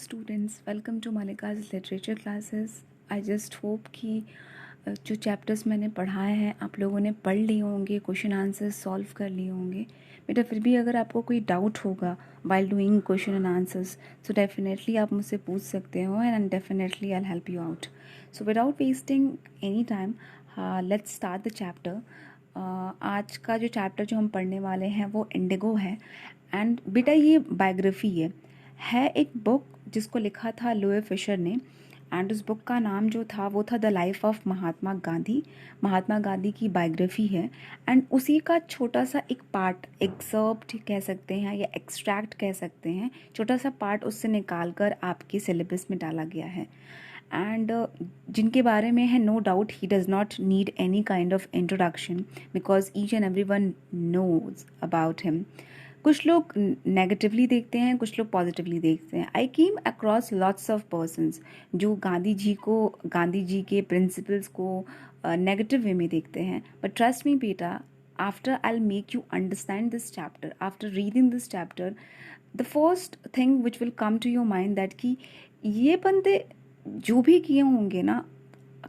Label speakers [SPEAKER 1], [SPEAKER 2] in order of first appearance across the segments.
[SPEAKER 1] students, welcome to Malika's literature classes. I just hope कि जो chapters मैंने पढ़ाए हैं आप लोगों ने पढ़ लिए होंगे, क्वेश्चन आंसर्स सॉल्व कर लिए होंगे. बेटा फिर भी अगर आपको कोई डाउट होगा while doing question and answers, so definitely आप मुझसे पूछ सकते हो and definitely I'll help you out. So without wasting any time, let's start the chapter. आज का जो चैप्टर जो हम पढ़ने वाले हैं वो इंडिगो है. एंड बेटा ये बायोग्राफी है एक बुक जिसको लिखा था लोए फिशर ने. एंड उस बुक का नाम जो था वो था the life of Mahatma Gandhi. Mahatma Gandhi की बायोग्राफी है. एंड उसी का छोटा सा एक पार्ट, एक्सर्प्ट कह सकते हैं या एक्सट्रैक्ट कह सकते हैं, छोटा सा पार्ट उससे निकाल कर आपके सिलेबस में डाला गया है. एंड जिनके बारे में है, नो डाउट ही does not need any kind of introduction because each and every one knows about him. कुछ लोग नेगेटिवली देखते हैं, कुछ लोग पॉजिटिवली देखते हैं. I came across lots of persons जो गांधी जी के प्रिंसिपल्स को नेगेटिव वे में देखते हैं. बट ट्रस्ट मी बेटा, after I'll make you understand this chapter, after reading this chapter, the first thing which will come to your mind that कि ये बंदे जो भी किए होंगे ना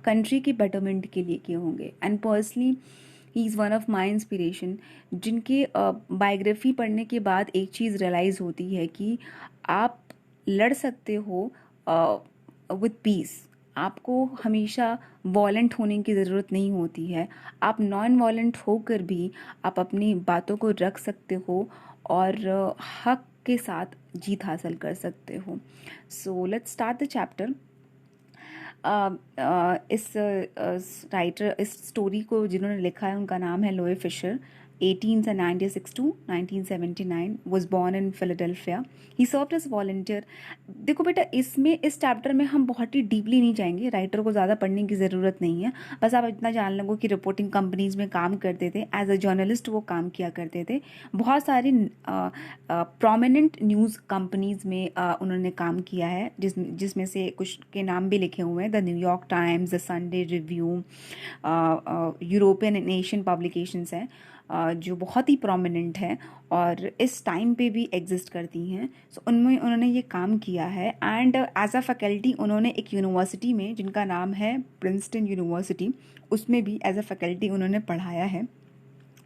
[SPEAKER 1] कंट्री के बेटरमेंट के लिए किए होंगे. And personally he is one of my inspiration, जिनके बायोग्राफी पढ़ने के बाद एक चीज़ रियलाइज़ होती है कि आप लड़ सकते हो विथ पीस. आपको हमेशा वॉलेंट होने की ज़रूरत नहीं होती है. आप नॉन वॉलेंट होकर भी आप अपनी बातों को रख सकते हो और हक के साथ जीत हासिल कर सकते हो. So let's start the chapter. इस राइटर, इस स्टोरी को जिन्होंने लिखा है उनका नाम है लोए Fisher. 1896 to 1979 was born in Philadelphia. He served as volunteer. देखो बेटा, इसमें इस चैप्टर में हम बहुत ही डीपली नहीं जाएंगे, राइटर को ज़्यादा पढ़ने की ज़रूरत नहीं है. बस आप इतना जान लो कि रिपोर्टिंग कंपनीज में काम करते थे, एज अ जर्नलिस्ट वो काम किया करते थे. बहुत सारी प्रोमिनेंट न्यूज़ कंपनीज में उन्होंने काम किया है, जिसमें से कुछ के नाम भी लिखे हुए हैं: the New York times, the Sunday review, European and Asian publications हैं जो बहुत ही प्रोमिनेंट है और इस टाइम पे भी एग्जिस्ट करती हैं. सो उनमें उन्होंने ये काम किया है. एंड एज अ फैकल्टी उन्होंने एक यूनिवर्सिटी में, जिनका नाम है प्रिंसटन यूनिवर्सिटी, उसमें भी एज अ फैकल्टी उन्होंने पढ़ाया है.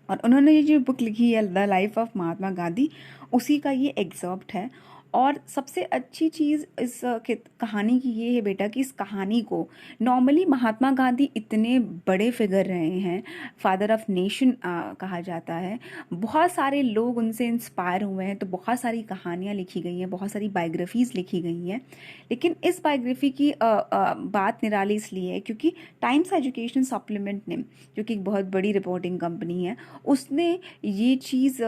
[SPEAKER 1] और उन्होंने ये जो बुक लिखी है the life of Mahatma Gandhi, उसी का ये एग्जर्प्ट है. और सबसे अच्छी चीज़ इस कहानी की ये है बेटा कि इस कहानी को नॉर्मली महात्मा गांधी इतने बड़े फिगर रहे हैं, फादर ऑफ नेशन कहा जाता है. बहुत सारे लोग उनसे इंस्पायर हुए हैं, तो बहुत सारी कहानियाँ लिखी गई हैं, बहुत सारी बायोग्राफीज़ लिखी गई हैं. लेकिन इस बायोग्राफी की बात निराली इसलिए है क्योंकि टाइम्स एजुकेशन सप्लीमेंट ने, जो कि एक बहुत बड़ी रिपोर्टिंग कंपनी है, उसने ये चीज़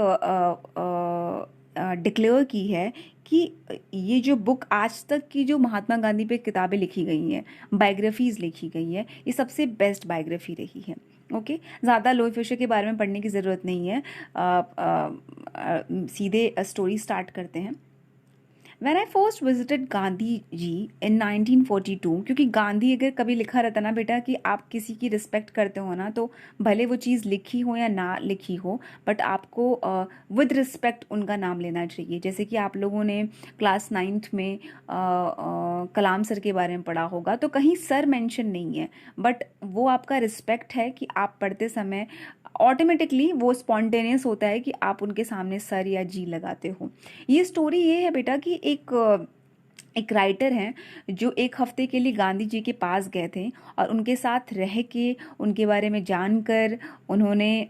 [SPEAKER 1] डिक्लेयर की है कि ये जो बुक आज तक की जो महात्मा गांधी पे किताबें लिखी गई हैं, बायोग्राफीज़ लिखी गई है, ये सबसे बेस्ट बायोग्राफी रही है. ओके, ज़्यादा लोए फिशर के बारे में पढ़ने की ज़रूरत नहीं है. सीधे स्टोरी स्टार्ट करते हैं. When I first visited Gandhi ji in 1942, क्योंकि गांधी अगर कभी लिखा रहता ना बेटा कि आप किसी की रिस्पेक्ट करते हो ना, तो भले वो चीज़ लिखी हो या ना लिखी हो, बट आपको विद रिस्पेक्ट उनका नाम लेना चाहिए. जैसे कि आप लोगों ने क्लास 9th में कलाम सर के बारे में पढ़ा होगा, तो कहीं सर मेंशन नहीं है, बट वो आपका रिस्पेक्ट है कि आप पढ़ते समय ऑटोमेटिकली वो स्पॉन्टेनियस होता है कि आप उनके सामने सर या जी लगाते हो. ये स्टोरी ये है बेटा कि एक राइटर हैं जो एक हफ्ते के लिए गांधी जी के पास गए थे और उनके साथ रह के, उनके बारे में जानकर, उन्होंने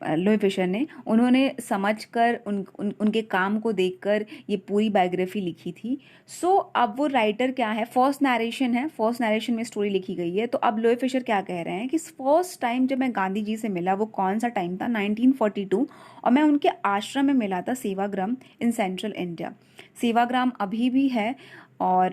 [SPEAKER 1] लोए फिशर ने, उन्होंने समझकर उनके काम को देखकर ये पूरी बायोग्राफी लिखी थी. सो अब वो राइटर क्या है, फर्स्ट नरेशन है, फर्स्ट नरेशन में स्टोरी लिखी गई है. तो अब लोए फिशर क्या कह रहे हैं कि फर्स्ट टाइम जब मैं गांधी जी से मिला, वो कौन सा टाइम था, 1942, और मैं उनके आश्रम में मिला था, Sevagram in central India. Sevagram अभी भी है और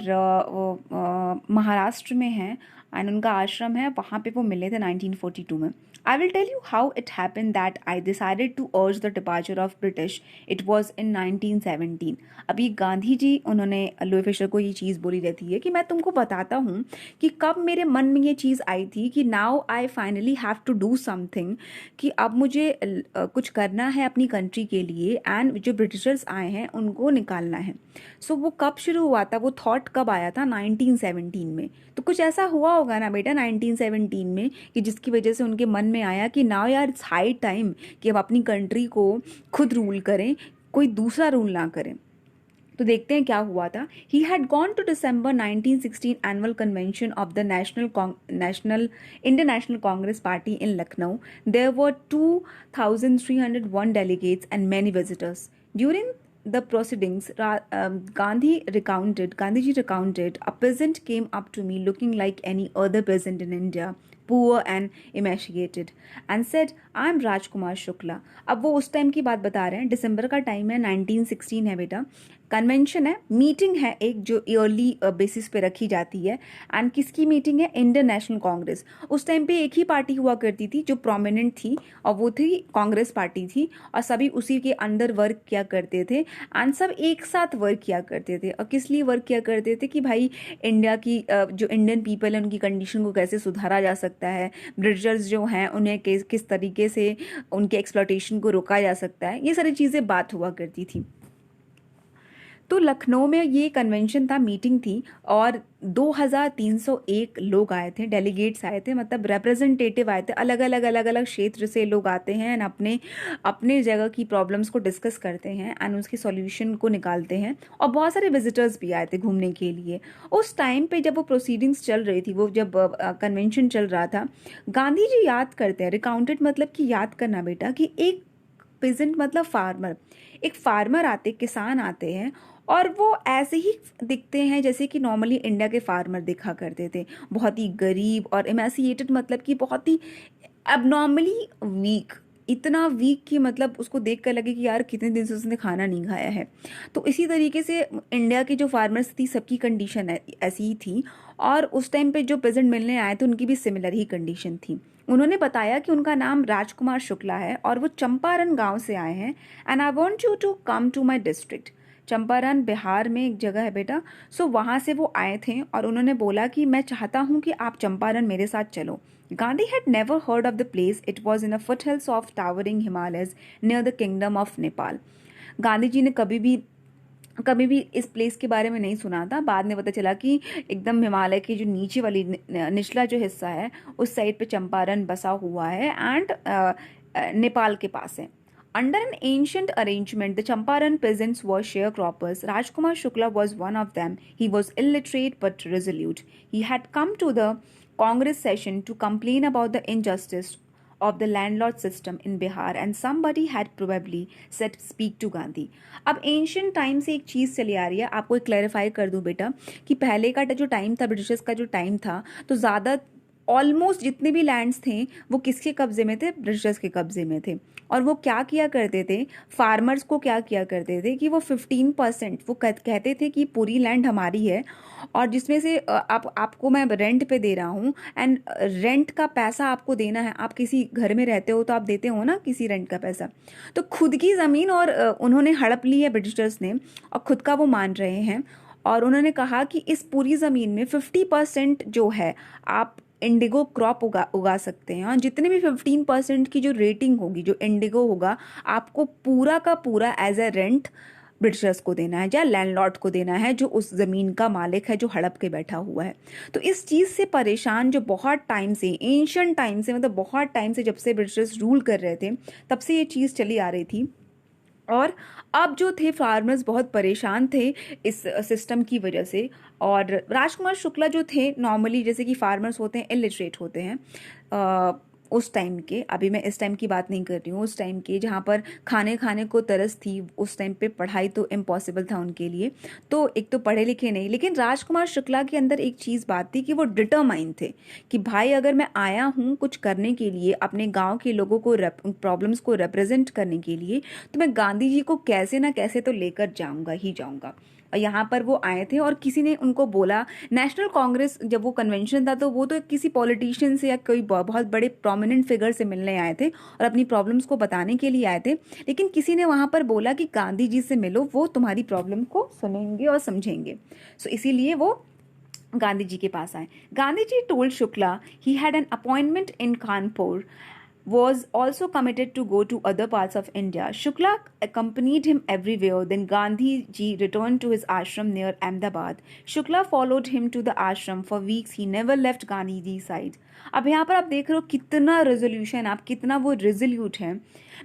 [SPEAKER 1] महाराष्ट्र में है. एंड उनका आश्रम है, वहाँ पे वो मिले थे 1942 में. I will tell you how it happened that I decided to urge the departure of British. It was in 1917. अभी गांधी जी उन्होंने लुई फिशर को ये चीज़ बोली रहती है कि मैं तुमको बताता हूँ कि कब मेरे मन में ये चीज़ आई थी कि now I finally have to do something, कि अब मुझे कुछ करना है अपनी कंट्री के लिए एंड जो ब्रिटिशर्स आए हैं उनको निकालना है. सो वो कब शुरू हुआ था, वो थॉट कब आया था? 1917 में. तो कुछ ऐसा हुआ होगा ना बेटा 1917 में कि जिसकी वजह से उनके मन में आया कि नाउ यार इट्स हाई टाइम कि हम अपनी कंट्री को खुद रूल करें, कोई दूसरा रूल ना करें. तो देखते हैं क्या हुआ था. He had gone to December 1916 annual convention of the National Indian National Congress party in Lucknow. There were 2301 delegates and many visitors. During the proceedings, Gandhiji recounted, a peasant came up to me looking like any other peasant in India, poor and emaciated, and said, I am Rajkumar Shukla. अब वो उस time की बात बता रहे हैं, दिसंबर का time है, 1916 है बेटा. कन्वेंशन है, मीटिंग है एक जो ईयरली बेसिस पे रखी जाती है. एंड किसकी मीटिंग है? Indian National Congress. उस टाइम पे एक ही पार्टी हुआ करती थी जो प्रोमिनेंट थी, और वो थी कांग्रेस पार्टी थी, और सभी उसी के अंदर वर्क किया करते थे एंड सब एक साथ वर्क किया करते थे. और किस लिए वर्क किया करते थे? कि भाई इंडिया की जो इंडियन पीपल है उनकी कंडीशन को कैसे सुधारा जा सकता है, ब्रिटिशर्स जो हैं उन्हें किस तरीके से उनके एक्सप्लॉयटेशन को रोका जा सकता है, ये सारी चीज़ें बात हुआ करती थी. तो लखनऊ में ये कन्वेंशन था, मीटिंग थी, और 2301 लोग आए थे, डेलीगेट्स आए थे, मतलब रिप्रेजेंटेटिव आए थे. अलग अलग क्षेत्र से लोग आते हैं एंड अपने अपने जगह की प्रॉब्लम्स को डिस्कस करते हैं एंड उसके सॉल्यूशन को निकालते हैं. और बहुत सारे विजिटर्स भी आए थे घूमने के लिए. उस टाइम पे जब वो प्रोसीडिंग्स चल रही थी, वो जब कन्वेंशन चल रहा था, गांधी जी याद करते हैं, रिकाउंटेड मतलब कि याद करना बेटा, कि एक पेजेंट मतलब फार्मर, एक फार्मर आते, किसान आते हैं, और वो ऐसे ही दिखते हैं जैसे कि नॉर्मली इंडिया के फार्मर दिखा करते थे. बहुत ही गरीब और इमेसिएटेड, मतलब कि बहुत ही एबनॉर्मली वीक, इतना वीक कि मतलब उसको देख कर लगे कि यार कितने दिन से उसने खाना नहीं खाया है. तो इसी तरीके से इंडिया की जो फार्मर्स थी सबकी कंडीशन ऐसी ही थी. और उस टाइम पे जो पेजेंट मिलने आए थे उनकी भी सिमिलर ही कंडीशन थी. उन्होंने बताया कि उनका नाम राजकुमार शुक्ला है और वो चंपारण गांव से आए हैं. And I want you to come to my district. Champaran Bihar में एक जगह है बेटा. सो वहाँ से वो आए थे और उन्होंने बोला कि मैं चाहता हूँ कि आप चंपारण मेरे साथ चलो. Gandhi had never heard of the place. It was in a foothills of towering Himalayas near the kingdom of Nepal. Gandhi ji ने कभी भी इस प्लेस के बारे में नहीं सुना था. बाद में पता चला कि एकदम हिमालय की जो नीचे वाली निचला जो हिस्सा है उस साइड पे चंपारण बसा हुआ है एंड नेपाल के पास है. Under an ancient arrangement, the Champaran peasants were sharecroppers. Rajkumar Shukla was one of them. He was illiterate but resolute. He had come to the Congress session to complain about the injustice of the landlord system in Bihar, and somebody had probably said speak to Gandhi. अब ancient time से एक चीज़ चली आ रही है, आपको एक clarify कर दूं बेटा, कि पहले का जो टाइम था, ब्रिटिशर्स का जो टाइम था, तो ज़्यादा ऑलमोस्ट जितने भी लैंड्स थे वो किसके कब्जे में थे? ब्रिटिशर्स के कब्जे में थे. और वो क्या किया करते थे? फार्मर्स को क्या किया करते थे कि वो 15% वो कहते थे कि पूरी लैंड हमारी है और जिसमें से आपको मैं रेंट पे दे रहा हूँ एंड रेंट का पैसा आपको देना है. आप किसी घर में रहते हो तो आप देते हो ना किसी रेंट का पैसा. तो खुद की ज़मीन और उन्होंने हड़प ली है ब्रिटिशर्स ने और खुद का वो मान रहे हैं. और उन्होंने कहा कि इस पूरी ज़मीन में 50% जो है आप इंडिगो क्रॉप उगा सकते हैं, और जितने भी 15% की जो रेटिंग होगी, जो इंडिगो होगा, आपको पूरा का पूरा एज ए रेंट ब्रिटिशर्स को देना है या लैंडलॉर्ड को देना है जो उस ज़मीन का मालिक है, जो हड़प के बैठा हुआ है. तो इस चीज़ से परेशान जो बहुत टाइम से, एंशिएंट टाइम से, मतलब बहुत टाइम से, जब से ब्रिटिशर्स रूल कर रहे थे तब से ये चीज़ चली आ रही थी. और अब जो थे फार्मर्स बहुत परेशान थे इस सिस्टम की वजह से. और राजकुमार शुक्ला जो थे, नॉर्मली जैसे कि फार्मर्स होते हैं इलिटरेट होते हैं उस टाइम के, अभी मैं इस टाइम की बात नहीं कर रही हूँ, उस टाइम के जहाँ पर खाने को तरस थी. उस टाइम पे पढ़ाई तो इम्पॉसिबल था उनके लिए, तो एक तो पढ़े लिखे नहीं. लेकिन राजकुमार शुक्ला के अंदर एक चीज़ बात थी कि वो डिटरमाइन थे कि भाई अगर मैं आया हूँ कुछ करने के लिए, अपने गाँव के लोगों को प्रॉब्लम्स को रिप्रेजेंट करने के लिए, तो मैं गांधी जी को कैसे ना कैसे तो लेकर जाऊँगा ही जाऊँगा. और यहाँ पर वो आए थे और किसी ने उनको बोला, नेशनल कांग्रेस जब वो कन्वेंशन था तो वो तो किसी पॉलिटिशियन से या कोई बहुत बड़े प्रोमिनेंट फिगर से मिलने आए थे और अपनी प्रॉब्लम्स को बताने के लिए आए थे, लेकिन किसी ने वहाँ पर बोला कि गांधी जी से मिलो, वो तुम्हारी प्रॉब्लम को सुनेंगे और समझेंगे। सो इसीलिए वो गांधी जी के पास आए। Gandhi ji told Shukla he had an appointment in Kanpur, was also committed to go to other parts of India. Shukla accompanied him everywhere. Then Gandhi ji returned to his ashram near Ahmedabad. Shukla followed him to the ashram for weeks. He never left Gandhi ji's side. अब यहाँ पर आप देख रहे हो कितना resolution, आप कितना वो रेजोल्यूट है।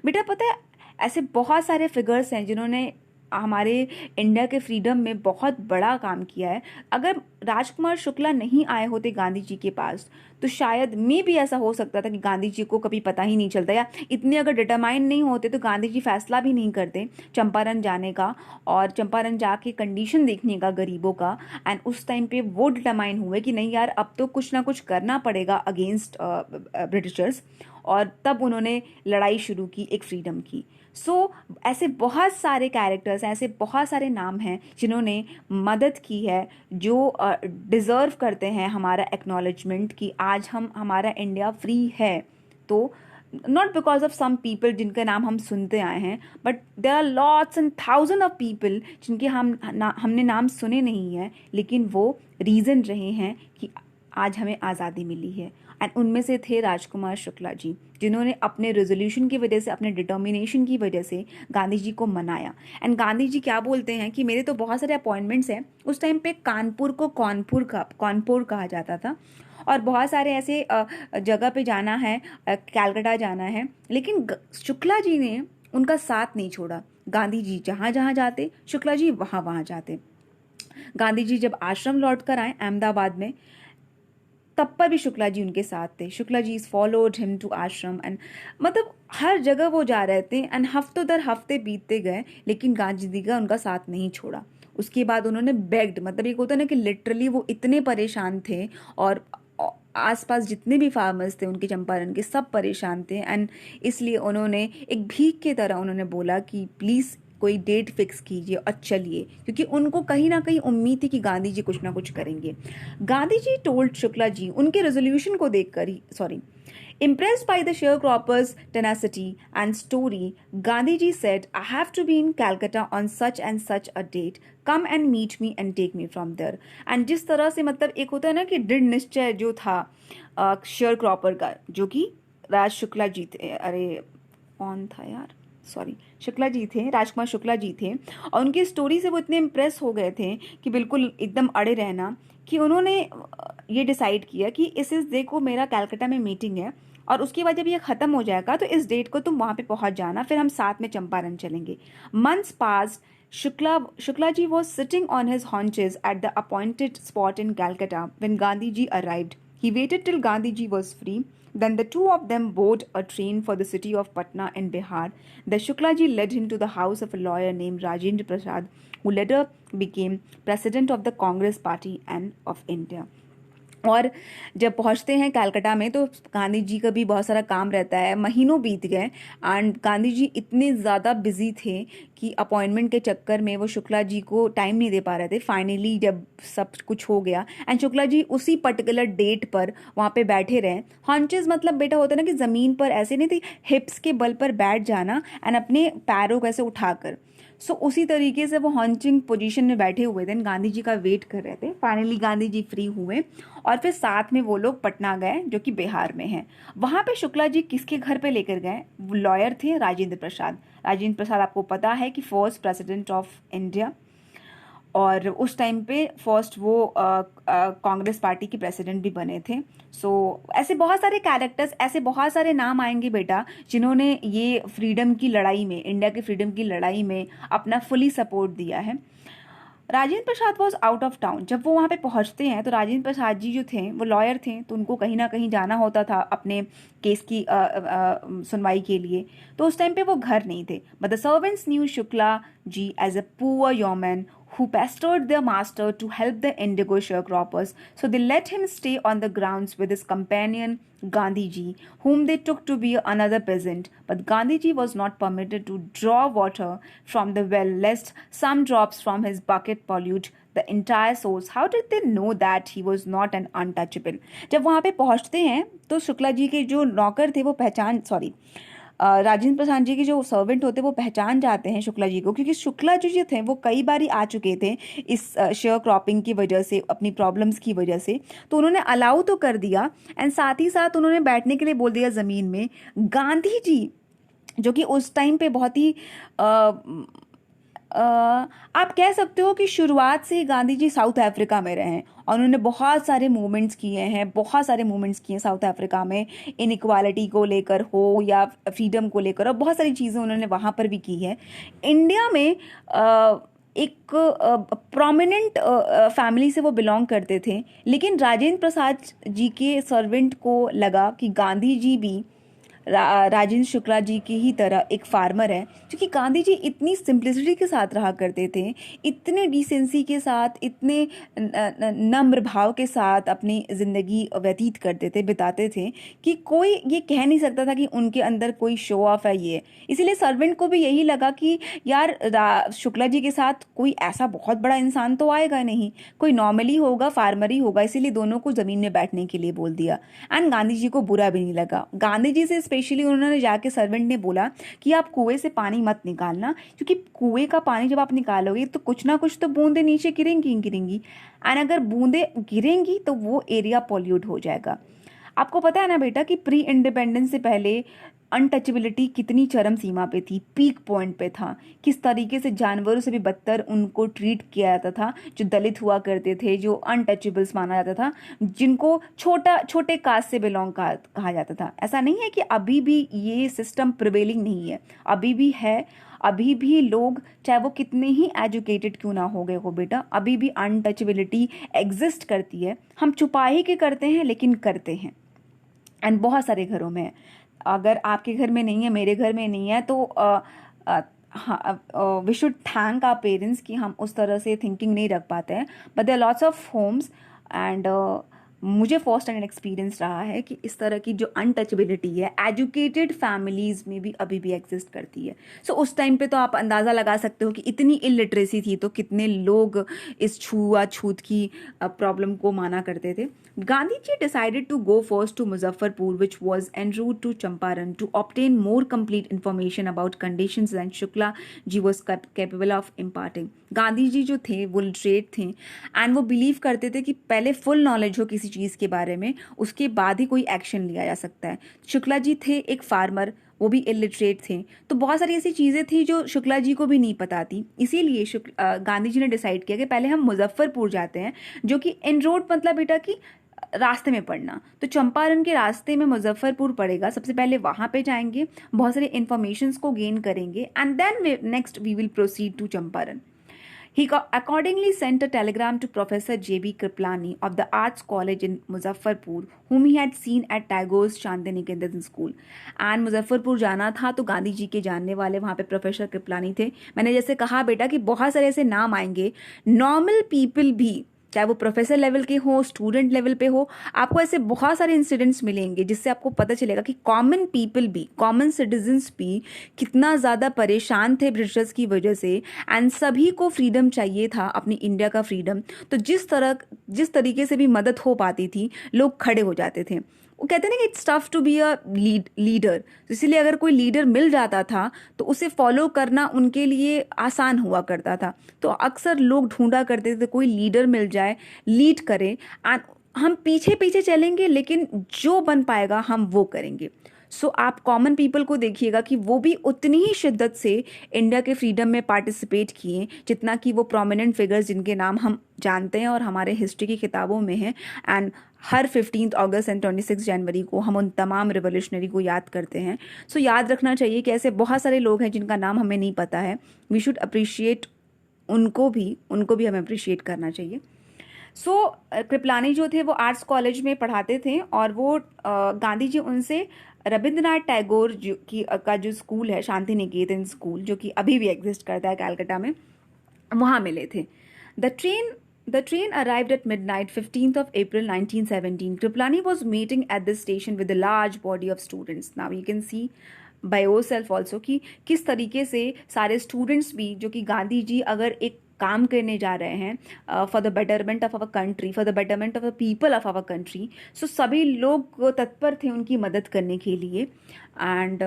[SPEAKER 1] बेटा पता है ऐसे बहुत सारे फिगर्स हैं जिन्होंने हमारे इंडिया के फ्रीडम में बहुत बड़ा काम किया है। अगर राजकुमार शुक्ला नहीं आए होते गांधी जी के पास तो शायद में भी ऐसा हो सकता था कि गांधी जी को कभी पता ही नहीं चलता, या इतने अगर डिटरमाइन नहीं होते तो गांधी जी फैसला भी नहीं करते चंपारण जाने का और चंपारण जाके कंडीशन देखने का गरीबों का। एंड उस टाइम पे वो डिटरमाइन हुए कि नहीं यार अब तो कुछ ना कुछ करना पड़ेगा अगेंस्ट ब्रिटिशर्स, और तब उन्होंने लड़ाई शुरू की एक फ्रीडम की। ऐसे बहुत सारे कैरेक्टर्स हैं, ऐसे बहुत सारे नाम हैं जिन्होंने मदद की है, जो डिज़र्व करते हैं हमारा एक्नॉलेजमेंट कि आज हमारा इंडिया फ्री है। तो not because of some people जिनका नाम हम सुनते आए हैं, but there are lots and thousand of people जिनके हमने नाम सुने नहीं है, लेकिन वो रीज़न रहे हैं कि आज हमें आज़ादी मिली है। एंड उनमें से थे राजकुमार शुक्ला जी, जिन्होंने अपने रेजोल्यूशन की वजह से, अपने डिटर्मिनेशन की वजह से गांधी जी को मनाया। एंड गांधी जी क्या बोलते हैं कि मेरे तो बहुत सारे अपॉइंटमेंट्स हैं। उस टाइम पे कानपुर को कानपुर कहा जाता था, और बहुत सारे ऐसे जगह पे जाना है, कैलकाटा जाना है, लेकिन शुक्ला जी ने उनका साथ नहीं छोड़ा। गांधी जी जहाँ जहाँ जाते शुक्ला जी वहाँ वहाँ जाते। गांधी जी जब आश्रम लौट कर आए अहमदाबाद में, तब पर भी शुक्ला जी उनके साथ थे। Shukla ji followed him to आश्रम एंड मतलब हर जगह वो जा रहे थे। एंड हफ्तों दर हफ्ते बीतते गए, लेकिन गांधी जी का उनका साथ नहीं छोड़ा। उसके बाद उन्होंने बेग्ड, मतलब एक होता है ना कि लिटरली वो इतने परेशान थे, और आसपास जितने भी फार्मर्स थे उनके चंपारण के सब परेशान थे। एंड इसलिए उन्होंने एक भीख के तरह उन्होंने बोला कि प्लीज़ कोई डेट फिक्स कीजिए और चलिए, क्योंकि उनको कहीं ना कहीं उम्मीद थी कि गांधी जी कुछ ना कुछ करेंगे। गांधी जी टोल्ड शुक्ला जी उनके रेजोल्यूशन को देखकर ही impressed by the sharecroppers' tenacity and story, Gandhi ji said, I have to be in Calcutta on such and such a date. Come and meet me and take me from there. And जिस तरह से मतलब एक होता है ना कि दृढ़ निश्चय जो था शेयर क्रॉपर का, जो कि राज शुक्ला जी थे, अरे कौन था यार, सॉरी, शुक्ला जी थे, राजकुमार शुक्ला जी थे, और उनकी स्टोरी से वो इतने इम्प्रेस हो गए थे कि बिल्कुल एकदम अड़े रहना, कि उन्होंने ये डिसाइड किया कि इस डे को मेरा कैलकाटा में मीटिंग है, और उसके बाद जब ये ख़त्म हो जाएगा तो इस डेट को तुम वहाँ पे पहुँच जाना, फिर हम साथ में चंपारण चलेंगे। Months passed. Shukla ji was sitting on his haunches at the appointed spot in Calcutta when Gandhi ji arrived. He waited till Gandhi ji was free. Then the two of them boarded a train for the city of Patna in Bihar. The Shukla ji led him to the house of a lawyer named Rajendra Prasad, who later became president of the Congress Party and of India. और जब पहुंचते हैं कलकत्ता में तो गांधी जी का भी बहुत सारा काम रहता है, महीनों बीत गए, एंड गांधी जी इतने ज़्यादा बिजी थे कि अपॉइंटमेंट के चक्कर में वो शुक्ला जी को टाइम नहीं दे पा रहे थे। फाइनली जब सब कुछ हो गया एंड शुक्ला जी उसी पर्टिकुलर डेट पर वहाँ पे बैठे रहे। हॉन्चेस मतलब बेटा होता है ना कि ज़मीन पर ऐसे नहीं थी, हिप्स के बल पर बैठ जाना एंड अपने पैरों को ऐसे उठाकर, उसी तरीके से वो हॉन्चिंग पोजीशन में बैठे हुए थे, गांधी जी का वेट कर रहे थे। फाइनली गांधी जी फ्री हुए और फिर साथ में वो लोग पटना गए, जो कि बिहार में है। वहाँ पे शुक्ला जी किसके घर पे लेकर गए? वो लॉयर थे राजेंद्र प्रसाद। राजेंद्र प्रसाद आपको पता है कि फर्स्ट प्रेसिडेंट ऑफ इंडिया, और उस टाइम पे फर्स्ट वो कांग्रेस पार्टी के प्रेसिडेंट भी बने थे। ऐसे बहुत सारे कैरेक्टर्स, ऐसे बहुत सारे नाम आएंगे बेटा जिन्होंने ये फ्रीडम की लड़ाई में, इंडिया की फ्रीडम की लड़ाई में अपना फुली सपोर्ट दिया है। Rajendra Prasad was out of town. जब वो वहाँ पे पहुँचते हैं तो राजेंद्र प्रसाद जी जो थे वो लॉयर थे, तो उनको कहीं ना कहीं जाना होता था अपने केस की सुनवाई के लिए, तो उस टाइम पे वो घर नहीं थे। But the servants knew Shukla ji as a poor yeoman who pestered their master to help the indigo sharecroppers. So they let him stay on the grounds with his companion Gandhiji, whom they took to be another peasant. But Gandhiji was not permitted to draw water from the well, lest some drops from his bucket pollute the entire source. How did they know that he was not an untouchable? जब वहाँ पे पहुँचते हैं तो शुक्ला जी के जो नौकर थे वो राजेंद्र प्रसाद जी के जो सर्वेंट होते वो पहचान जाते हैं शुक्ला जी को, क्योंकि शुक्ला जी जो थे वो कई बार आ चुके थे इस शेयर क्रॉपिंग की वजह से, अपनी प्रॉब्लम्स की वजह से। तो उन्होंने अलाउ तो कर दिया एंड साथ ही साथ उन्होंने बैठने के लिए बोल दिया ज़मीन में। गांधी जी जो कि उस टाइम पे बहुत ही आप कह सकते हो कि शुरुआत से गांधी जी साउथ अफ्रीका में रहे हैं और उन्होंने बहुत सारे मूवमेंट्स किए हैं साउथ अफ्रीका में, इनइक्वालिटी को लेकर हो या फ्रीडम को लेकर, और बहुत सारी चीज़ें उन्होंने वहाँ पर भी की है। इंडिया में एक प्रोमिनेंट फैमिली से वो बिलोंग करते थे, लेकिन राजेंद्र प्रसाद जी के सर्वेंट को लगा कि गांधी जी भी राजेंद्र शुक्ला जी की ही तरह एक फार्मर है, क्योंकि गांधी जी इतनी सिंप्लिसिटी के साथ रहा करते थे, इतने डिसेंसी के साथ, इतने नम्र भाव के साथ अपनी ज़िंदगी व्यतीत करते थे, बिताते थे, कि कोई ये कह नहीं सकता था कि उनके अंदर कोई शो ऑफ है ये। इसीलिए सर्वेंट को भी यही लगा कि यार शुक्ला जी के साथ कोई ऐसा बहुत बड़ा इंसान तो आएगा नहीं, कोई नॉर्मली होगा, फार्मर ही होगा, इसीलिए दोनों को ज़मीन में बैठने के लिए बोल दिया। एंड गांधी जी को बुरा भी नहीं लगा। गांधी जी से स्पेशली उन्होंने जाके सर्वेंट ने बोला कि आप कुएं से पानी मत निकालना, क्योंकि कुएं का पानी जब आप निकालोगे तो कुछ ना कुछ तो बूंदें नीचे गिरेंगी एंड अगर बूंदें गिरेंगी तो वो एरिया पॉल्यूट हो जाएगा। आपको पता है ना बेटा कि प्री इंडिपेंडेंस से पहले अनटचेबिलिटी कितनी चरम सीमा पे थी, पीक पॉइंट पे था, किस तरीके से जानवरों से भी बदतर उनको ट्रीट किया जाता था, जो दलित हुआ करते थे, जो अनटचेबल्स माना जाता था, जिनको छोटे कास्ट से बिलोंग कहा जाता था। ऐसा नहीं है कि अभी भी ये सिस्टम प्रिवेलिंग नहीं है, अभी भी है, अभी भी लोग चाहे वो कितने ही एजुकेटेड क्यों ना हो गए हो बेटा, अभी भी अनटचेबिलिटी एग्जिस्ट करती है। हम छुपा ही के करते हैं लेकिन करते हैं, एंड बहुत सारे घरों में है। अगर आपके घर में नहीं है, मेरे घर में नहीं है, तो we should thank our parents कि हम उस तरह से थिंकिंग नहीं रख पाते हैं। But there lots of homes and मुझे फर्स्ट हैंड एक्सपीरियंस रहा है कि इस तरह की जो अनटचेबिलिटी है एजुकेटेड फैमिलीज़ में भी अभी भी एग्जिस्ट करती है। सो उस टाइम पे तो आप अंदाज़ा लगा सकते हो कि इतनी इलिटरेसी थी तो कितने लोग इस छूआछूत की प्रॉब्लम को माना करते थे। Gandhi ji decided to go first to Muzaffarpur which was en route to Champaran to obtain more complete information about conditions than Shukla ji was capable of imparting। Gandhi ji जो थे वो लिटरेट थे एंड वो बिलीव करते थे कि पहले फुल नॉलेज हो किसी चीज़ के बारे में, उसके बाद ही कोई एक्शन लिया जा सकता है। शुक्ला जी थे एक फार्मर, वो भी इलिटरेट थे, तो बहुत सारी ऐसी चीज़ें थी जो शुक्ला जी को भी नहीं पता थी। इसीलिए गांधी जी ने डिसाइड किया कि पहले हम मुजफ्फरपुर जाते हैं, जो कि इन रोड मतलब बेटा कि रास्ते में पड़ना, तो चंपारण के रास्ते में मुजफ्फरपुर पड़ेगा। सबसे पहले वहाँ पे जाएंगे, बहुत सारे इन्फॉर्मेशंस को गेन करेंगे and then next we will proceed to Champaran. He accordingly sent a telegram to Professor J.B. Kriplani of the Arts College in Muzaffarpur, whom he had seen at Tagore's Shantiniketan School. And Muzaffarpur जाना था तो गांधी जी के जानने वाले वहाँ पे professor Kripalani थे। मैंने जैसे कहा बेटा कि बहुत सारे ऐसे नाम आएंगे, नॉर्मल पीपल भी, चाहे वो प्रोफेसर लेवल के हो, स्टूडेंट लेवल पे हो, आपको ऐसे बहुत सारे इंसिडेंट्स मिलेंगे जिससे आपको पता चलेगा कि कॉमन पीपल भी, कॉमन सिटीजन्स भी कितना ज़्यादा परेशान थे ब्रिटिशर्स की वजह से एंड सभी को फ्रीडम चाहिए था, अपनी इंडिया का फ्रीडम। तो जिस तरीके से भी मदद हो पाती थी लोग खड़े हो जाते थे। वो कहते हैं ना कि it's tough to be a leader, इसीलिए अगर कोई लीडर मिल जाता था तो उसे फॉलो करना उनके लिए आसान हुआ करता था। तो अक्सर लोग ढूंढा करते थे कोई लीडर मिल जाए, लीड करे, एंड हम पीछे पीछे चलेंगे लेकिन जो बन पाएगा हम वो करेंगे। सो आप कॉमन पीपल को देखिएगा कि वो भी उतनी ही शिद्दत से इंडिया के फ्रीडम में पार्टिसिपेट किए जितना कि वो प्रोमिनेंट फिगर्स जिनके नाम हम जानते हैं और हमारे हिस्ट्री की किताबों में हैं। एंड हर 15 अगस्त एंड 26 जनवरी को हम उन तमाम रिवोल्यूशनरी को याद करते हैं। सो याद रखना चाहिए कि ऐसे बहुत सारे लोग हैं जिनका नाम हमें नहीं पता है, वी शुड अप्रिशिएट उनको भी हमें अप्रिशिएट करना चाहिए। सो कृपलानी जो थे वो आर्ट्स कॉलेज में पढ़ाते थे और वो गांधी जी उनसे रविंद्रनाथ टैगोर का जो स्कूल है शांति निकेतन स्कूल, जो कि अभी भी एग्जिस्ट करता है कलकत्ता में, वहाँ मिले थे। The train arrived at midnight, 15th of April 1917. Kripalani was meeting at this station with a large body of students. Now you can see by yourself also कि किस तरीके से सारे स्टूडेंट्स भी, जो कि गांधी जी अगर एक काम करने जा रहे हैं for the betterment of our country, for the betterment of the people of our country, so सभी लोग तत्पर थे उनकी मदद करने के लिए. एंड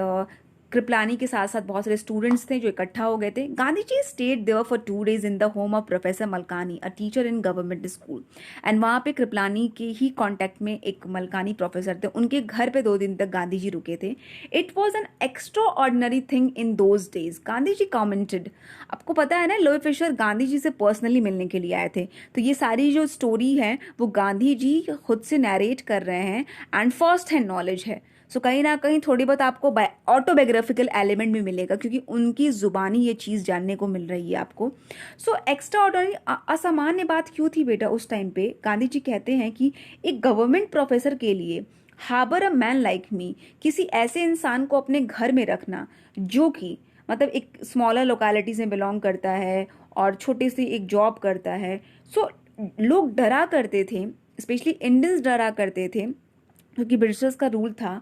[SPEAKER 1] कृपलानी के साथ साथ बहुत सारे स्टूडेंट्स थे जो इकट्ठा हो गए थे. Gandhi ji stayed there for 2 days in the home of professor Malkani, a teacher in government school. And वहाँ पे कृपलानी के ही कॉन्टैक्ट में एक मलकानी प्रोफेसर थे, उनके घर पे 2 दिन तक गांधी जी रुके थे. It was an extraordinary thing in those days, Gandhi ji commented. आपको पता है ना, लोई फिशर गांधी जी से पर्सनली मिलने के लिए आए थे, तो ये सारी जो स्टोरी है वो गांधी जी खुद से नरेट कर रहे हैं एंड फर्स्ट हैंड नॉलेज है. सो कहीं ना कहीं थोड़ी बहुत आपको ऑटोबायोग्राफिकल एलिमेंट भी मिलेगा, क्योंकि उनकी जुबानी ये चीज़ जानने को मिल रही है आपको. सो एक्स्ट्रा ऑर्डिनरी, असामान्य बात क्यों थी बेटा उस टाइम पे? गांधी जी कहते हैं कि एक गवर्नमेंट प्रोफेसर के लिए harbour a man like me, किसी ऐसे इंसान को अपने घर में रखना जो कि मतलब एक स्मॉलर लोकेलिटी से बिलोंग करता है और छोटी सी एक जॉब करता है. सो लोग डरा करते थे, स्पेशली इंडियंस डरा करते थे, क्योंकि ब्रिटिशर्स का रूल था.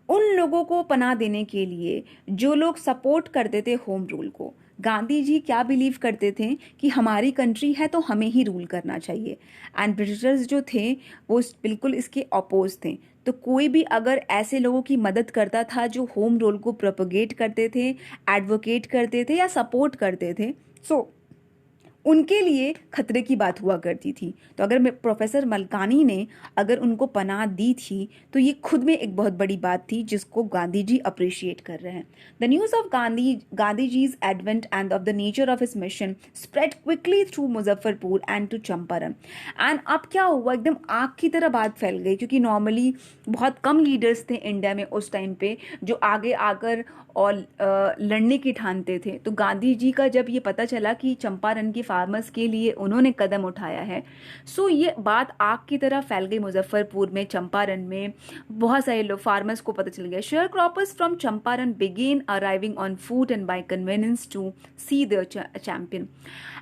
[SPEAKER 1] उन लोगों को पनाह देने के लिए जो लोग सपोर्ट करते थे होम रूल को, गांधी जी क्या बिलीव करते थे कि हमारी कंट्री है तो हमें ही रूल करना चाहिए. एंड ब्रिटिशर्स जो थे वो बिल्कुल इसके अपोज थे. तो कोई भी अगर ऐसे लोगों की मदद करता था जो होम रूल को प्रोपोगेट करते थे, एडवोकेट करते थे या सपोर्ट करते थे, सो उनके लिए खतरे की बात हुआ करती थी. तो अगर प्रोफेसर मलकानी ने अगर उनको पनाह दी थी तो ये खुद में एक बहुत बड़ी बात थी जिसको गांधी जी अप्रिशिएट कर रहे हैं. The news of Gandhi ji's advent and of the nature of his mission spread quickly through Muzaffarpur and to Champaran. And अब क्या हुआ, एकदम आग की तरह बात फैल गई, क्योंकि नॉर्मली बहुत कम लीडर्स थे इंडिया में उस टाइम पे जो आगे आकर और लड़ने की ठानते थे. तो गांधी जी का जब ये पता चला कि चंपारण की फार्मर्स के लिए उन्होंने कदम उठाया है, सो ये बात आग की तरह फैल गई मुजफ्फरपुर में, चंपारण में. बहुत सारे लोग फार्मर्स को पता चल गया. Sharecroppers from Champaran began arriving on foot and by convenience to see the champion.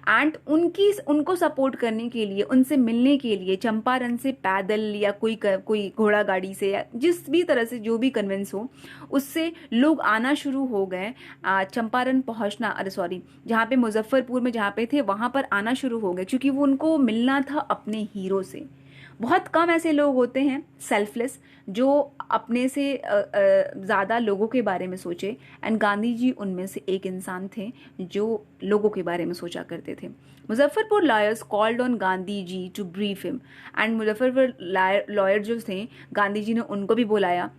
[SPEAKER 1] And उनको सपोर्ट करने के लिए, उनसे मिलने के लिए चंपारण से पैदल या कोई घोड़ा गाड़ी से या जिस भी तरह से जो भी कन्वेंस हो उससे लोग आना शुरू हो गए. चंपारण पहुंचना, अरे सॉरी, जहाँ पे मुजफ्फरपुर में जहाँ पे थे वहाँ पर आना शुरू हो गए, क्योंकि वो उनको मिलना था अपने हीरो से. बहुत कम ऐसे लोग होते हैं सेल्फलेस जो अपने से ज़्यादा लोगों के बारे में सोचे, एंड गांधी जी उनमें से एक इंसान थे जो लोगों के बारे में सोचा करते थे. Muzaffarpur lawyers called on Gandhi ji to brief him. And Muzaffarpur lawyer जो थे, गांधी जी ने उनको भी बुलाया.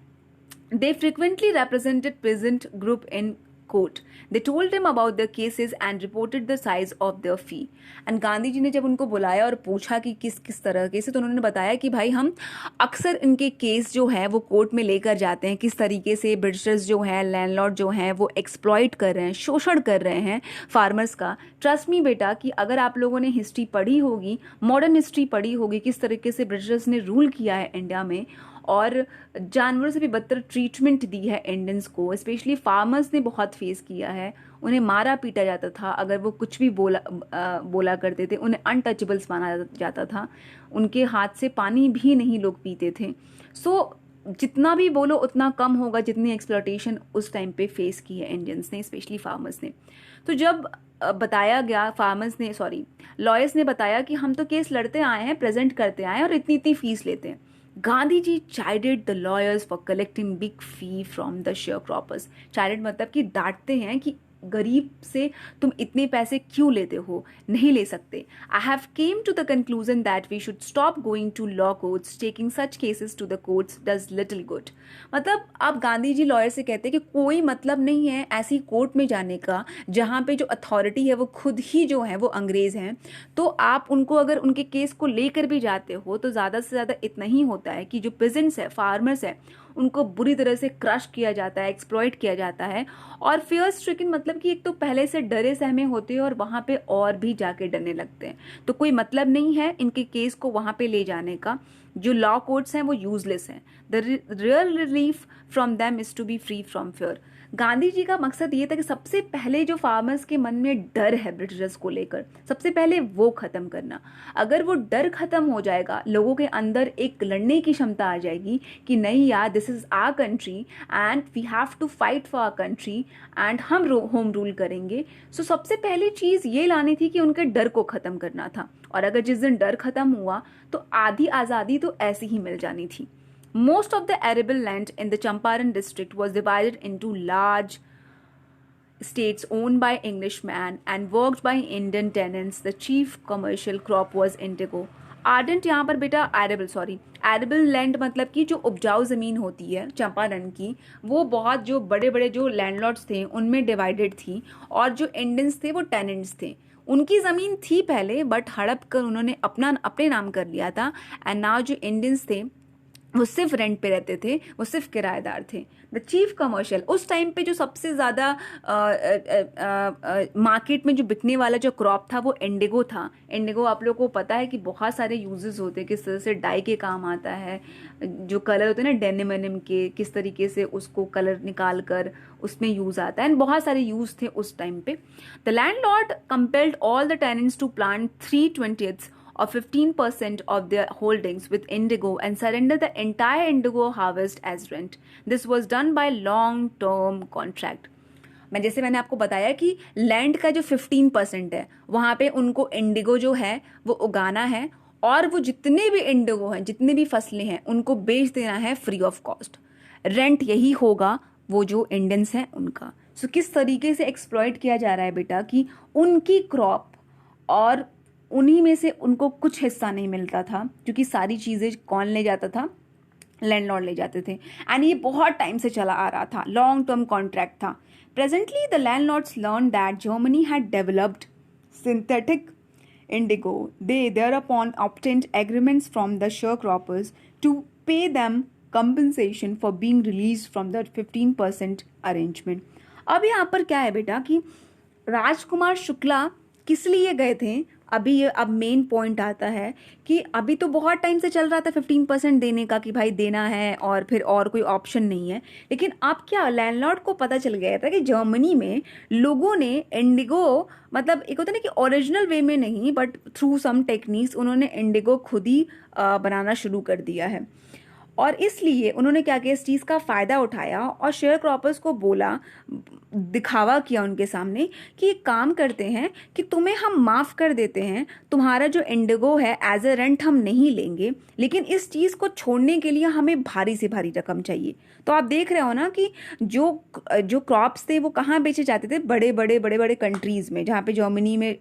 [SPEAKER 1] They frequently represented peasant group in court. They told them about their cases and reported the size of their fee. And Gandhi ji ने जब उनको बुलाया और पूछा कि किस किस तरह के से, तो उन्होंने बताया कि भाई हम अक्सर इनके केस जो है वो कोर्ट में लेकर जाते हैं, किस तरीके से ब्रिटिशर्स जो हैं, लैंडलॉर्ड जो हैं, वो एक्सप्लॉइट कर रहे हैं, शोषण कर रहे हैं फार्मर्स का. ट्रस्ट मी बेटा कि अगर आप लोगों ने हिस्ट्री पढ़ी होगी, मॉडर्न हिस्ट्री पढ़ी होगी, किस तरीके से ब्रिटिशर्स ने रूल किया है इंडिया में और जानवरों से भी बदतर ट्रीटमेंट दी है इंडियंस को, स्पेशली फार्मर्स ने बहुत फेस किया है. उन्हें मारा पीटा जाता था अगर वो कुछ भी बोला करते थे. उन्हें अनटचेबल्स माना जाता था. उनके हाथ से पानी भी नहीं लोग पीते थे. सो जितना भी बोलो उतना कम होगा जितनी एक्सप्लॉयटेशन उस टाइम पे फेस की है इंडियंस ने, स्पेशली फार्मर्स ने. तो जब बताया गया, लॉयर्स ने बताया कि हम तो केस लड़ते आए हैं, प्रेजेंट करते आए हैं और इतनी इतनी फीस लेते हैं. Gandhi ji chided the lawyers for collecting big fee from the sharecroppers. chided मतलब कि डांटते हैं कि गरीब से तुम इतने पैसे क्यों लेते हो, नहीं ले सकते. I have came to the conclusion that we should stop going to law courts. Taking such cases to the courts does little good. मतलब अब गांधी जी लॉयर से कहते हैं कि कोई मतलब नहीं है ऐसी कोर्ट में जाने का जहाँ पे जो अथॉरिटी है वो खुद ही जो है वो अंग्रेज हैं. तो आप उनको अगर उनके केस को लेकर भी जाते हो तो ज़्यादा से ज़्यादा इतना ही होता है कि जो पेजेंट्स है, फार्मर्स है, उनको बुरी तरह से क्रश किया जाता है, एक्सप्लॉइट किया जाता है. और फियर स्ट्रिकन मतलब कि एक तो पहले से डरे सहमे होते हैं और वहाँ पे और भी जाके डरने लगते हैं. तो कोई मतलब नहीं है इनके केस को वहाँ पे ले जाने का. जो लॉ कोर्ट्स हैं वो यूजलेस हैं. The real relief from them is to be free from fear. Gandhi ji का मकसद ये था कि सबसे पहले जो फार्मर्स के मन में डर है ब्रिटिशर्स को लेकर, सबसे पहले वो खत्म करना। अगर वो डर खत्म हो जाएगा, लोगों के अंदर एक लड़ने की क्षमता आ जाएगी कि नहीं यार, this is our country and we have to fight for our country and हम होम रूल करेंगे। सो सबसे पहली चीज़ ये लानी थी कि उनके डर को ख़त्म करना था। और अगर जिस दिन डर ख़त्म हुआ तो आधी आज़ादी तो ऐसी ही मिल जानी थी। Most of the arable land in the Champaran district was divided into large states owned by Englishmen and worked by Indian tenants. The chief commercial crop was indigo. Ardent यहाँ पर बेटा एरेबल लैंड मतलब कि जो उपजाऊ ज़मीन होती है चंपारण की, वो बहुत जो बड़े बड़े जो लैंडलॉर्ड्स थे उनमें डिवाइडेड थी, और जो इंडियंस थे वो टेनेंट्स थे। उनकी ज़मीन थी पहले, बट हड़प कर उन्होंने अपने नाम कर लिया था। एंड नाउ जो इंडियंस थे वो सिर्फ रेंट पे रहते थे, वो सिर्फ किराएदार थे। द चीफ कमर्शियल, उस टाइम पे जो सबसे ज़्यादा मार्केट में जो बिकने वाला जो क्रॉप था वो इंडिगो था। इंडिगो आप लोगों को पता है कि बहुत सारे यूजेस होते हैं, किस तरह से डाई के काम आता है, जो कलर होते हैं ना डेनिम वेनिम के, किस तरीके से उसको कलर निकाल कर उसमें यूज़ आता है, एंड बहुत सारे यूज़ थे उस टाइम पे। The landlord compelled all the tenants to plant 3/20 or 15% of their holdings with indigo and surrender the entire indigo harvest as rent. This was done by long-term contract. जैसे मैंने आपको बताया कि लैंड का जो 15% है वहाँ पे उनको इंडिगो जो है वो उगाना है, और वो जितने भी इंडिगो हैं, जितने भी फसलें हैं, उनको बेच देना है फ्री ऑफ कॉस्ट। रेंट यही होगा वो जो इंडियंस हैं उनका। सो किस तरीके से एक्सप्लॉइट किया जा रहा है बेटा कि उनकी क्रॉप, और उन्हीं में से उनको कुछ हिस्सा नहीं मिलता था, क्योंकि सारी चीज़ें कौन ले जाता था? लैंडलॉर्ड ले जाते थे। एंड ये बहुत टाइम से चला आ रहा था, लॉन्ग टर्म कॉन्ट्रैक्ट था। Presently the landlords learn that Germany had developed synthetic indigo. They thereupon obtained agreements from the sharecroppers to pay them compensation for being released from the 15% arrangement. अब यहाँ पर क्या है बेटा कि राजकुमार शुक्ला किस लिए गए थे? अभी ये अब मेन पॉइंट आता है कि अभी तो बहुत टाइम से चल रहा था 15% देने का, कि भाई देना है और फिर और कोई ऑप्शन नहीं है। लेकिन अब क्या लैंडलॉर्ड को पता चल गया था कि जर्मनी में लोगों ने इंडिगो, मतलब एक होता है ना कि ओरिजिनल वे में नहीं, बट थ्रू सम टेक्निक्स उन्होंने इंडिगो खुद ही बनाना शुरू कर दिया है। और इसलिए उन्होंने क्या किया, इस चीज़ का फ़ायदा उठाया और शेयर क्रॉपर्स को बोला, दिखावा किया उनके सामने कि एक काम करते हैं कि तुम्हें हम माफ़ कर देते हैं, तुम्हारा जो इंडिगो है एज ए रेंट हम नहीं लेंगे, लेकिन इस चीज़ को छोड़ने के लिए हमें भारी से भारी रकम चाहिए। तो आप देख रहे हो ना कि जो क्रॉप्स थे वो कहाँ बेचे जाते थे? बड़े बड़े कंट्रीज़ में, जहाँ पे जर्मनी में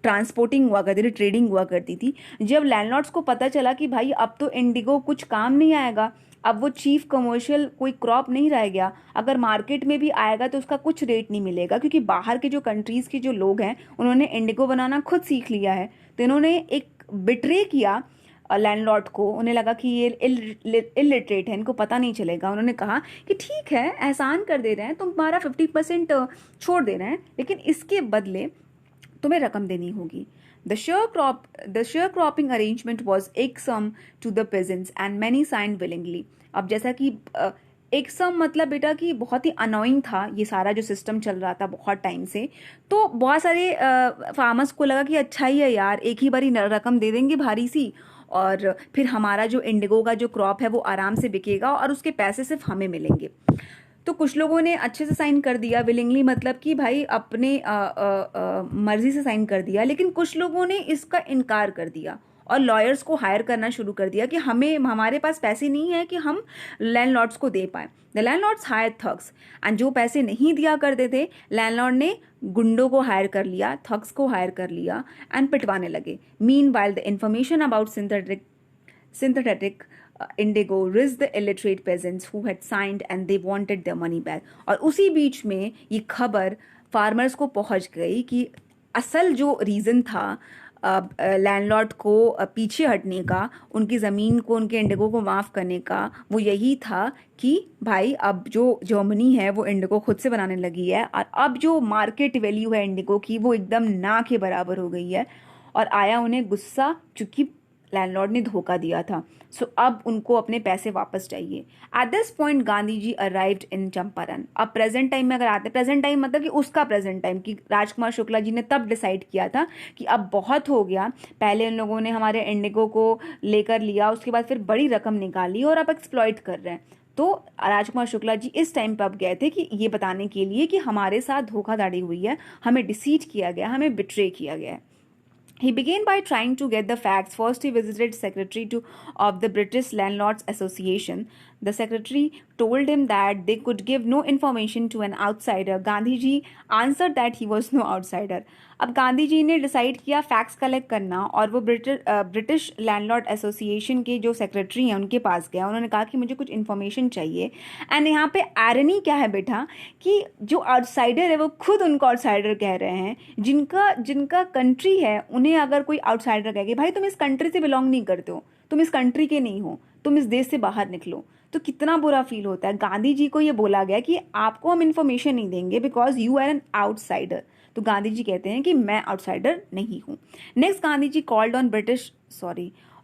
[SPEAKER 1] ट्रांसपोर्टिंग हुआ करती थी, ट्रेडिंग हुआ करती थी। जब लैंडलॉर्ड्स को पता चला कि भाई अब तो इंडिगो कुछ काम नहीं आएगा, अब वो चीफ कमर्शियल कोई क्रॉप नहीं रह गया, अगर मार्केट में भी आएगा तो उसका कुछ रेट नहीं मिलेगा, क्योंकि बाहर के जो कंट्रीज़ के जो लोग हैं उन्होंने इंडिगो बनाना खुद सीख लिया है। तो इन्होंने एक बिट्रे किया लैंडलॉर्ड को। उन्हें लगा कि ये इलिटरेट है, इनको पता नहीं चलेगा। उन्होंने कहा कि ठीक है, एहसान कर दे रहे हैं, तुम्हारा 50% छोड़ दे रहे हैं, लेकिन इसके बदले तुम्हें रकम देनी होगी। The sharecropping arrangement was irksome to the peasants and many signed willingly. अब जैसा कि irksome मतलब बेटा कि बहुत ही अनोइंग था ये सारा जो सिस्टम चल रहा था बहुत टाइम से, तो बहुत सारे फार्मर्स को लगा कि अच्छा ही है यार, एक ही बारी रकम दे देंगे भारी सी, और फिर हमारा जो इंडिगो का जो क्रॉप है वो आराम से बिकेगा और उसके पैसे सिर्फ हमें मिलेंगे। तो कुछ लोगों ने अच्छे से साइन कर दिया, विलिंगली मतलब कि भाई अपने मर्जी से साइन कर दिया, लेकिन कुछ लोगों ने इसका इनकार कर दिया और लॉयर्स को हायर करना शुरू कर दिया कि हमारे पास पैसे नहीं है कि हम लैंडलॉर्ड्स को दे पाए। The landlords hire thugs, and जो पैसे नहीं दिया करते थे लैंडलॉर्ड ने गुंडों को हायर कर लिया, थग्स को हायर कर लिया एंड पिटवाने लगे। Meanwhile the information about synthetic indigo reached the illiterate peasants who had signed and they wanted their money back. और उसी बीच में ये खबर फार्मर्स को पहुंच गई कि असल जो रीज़न था लैंडलॉर्ड को पीछे हटने का, उनकी ज़मीन को, उनके इंडिगो को माफ़ करने का, वो यही था कि भाई अब जो जर्मनी है वो इंडिगो खुद से बनाने लगी है, और अब जो मार्केट वैल्यू है इंडिगो की वो एकदम ना के बराबर हो गई है। और आया उन्हें गुस्सा, क्योंकि लैंडलॉर्ड ने धोखा दिया था। सो अब उनको अपने पैसे वापस चाहिए। At this point Gandhi ji arrived in Champaran. अब प्रेजेंट टाइम में अगर आते, प्रेजेंट टाइम मतलब कि उसका प्रेजेंट टाइम, कि राजकुमार शुक्ला जी ने तब डिसाइड किया था कि अब बहुत हो गया, पहले उन लोगों ने हमारे इंडिगो को लेकर लिया, उसके बाद फिर बड़ी रकम निकाली और अब एक्सप्लॉइट कर रहे हैं। तो राजकुमार शुक्ला जी इस टाइम पर अब गए थे कि ये बताने के लिए कि हमारे साथ धोखाधड़ी हुई है, हमें डिसीट किया गया, हमें बिट्रे किया गया है। He began by trying to get the facts. First, he visited secretary of the British Landlords Association. The secretary told him that they could give no information to an outsider. Gandhi ji answered that he was no outsider. अब गांधी जी ने decide किया facts collect करना, और वो British landlord association के जो secretary हैं उनके पास गया। उन्होंने कहा कि मुझे कुछ इन्फॉर्मेशन चाहिए। एंड यहाँ पे आयरनी क्या है बेटा, कि जो आउटसाइडर है वो खुद उनको आउटसाइडर कह रहे हैं। जिनका जिनका कंट्री है उन्हें अगर कोई आउटसाइडर कहे कि भाई तुम इस कंट्री से बिलोंग नहीं करते हो, तुम इस कंट्री के नहीं हो, तुम इस देश से बाहर निकलो, तो कितना बुरा फील होता है। गांधी जी को ये बोला गया कि आपको हम इन्फॉर्मेशन नहीं देंगे because you are an outsider. तो गांधी जी कहते हैं कि मैं आउटसाइडर नहीं हूँ। Next, Gandhi ji called on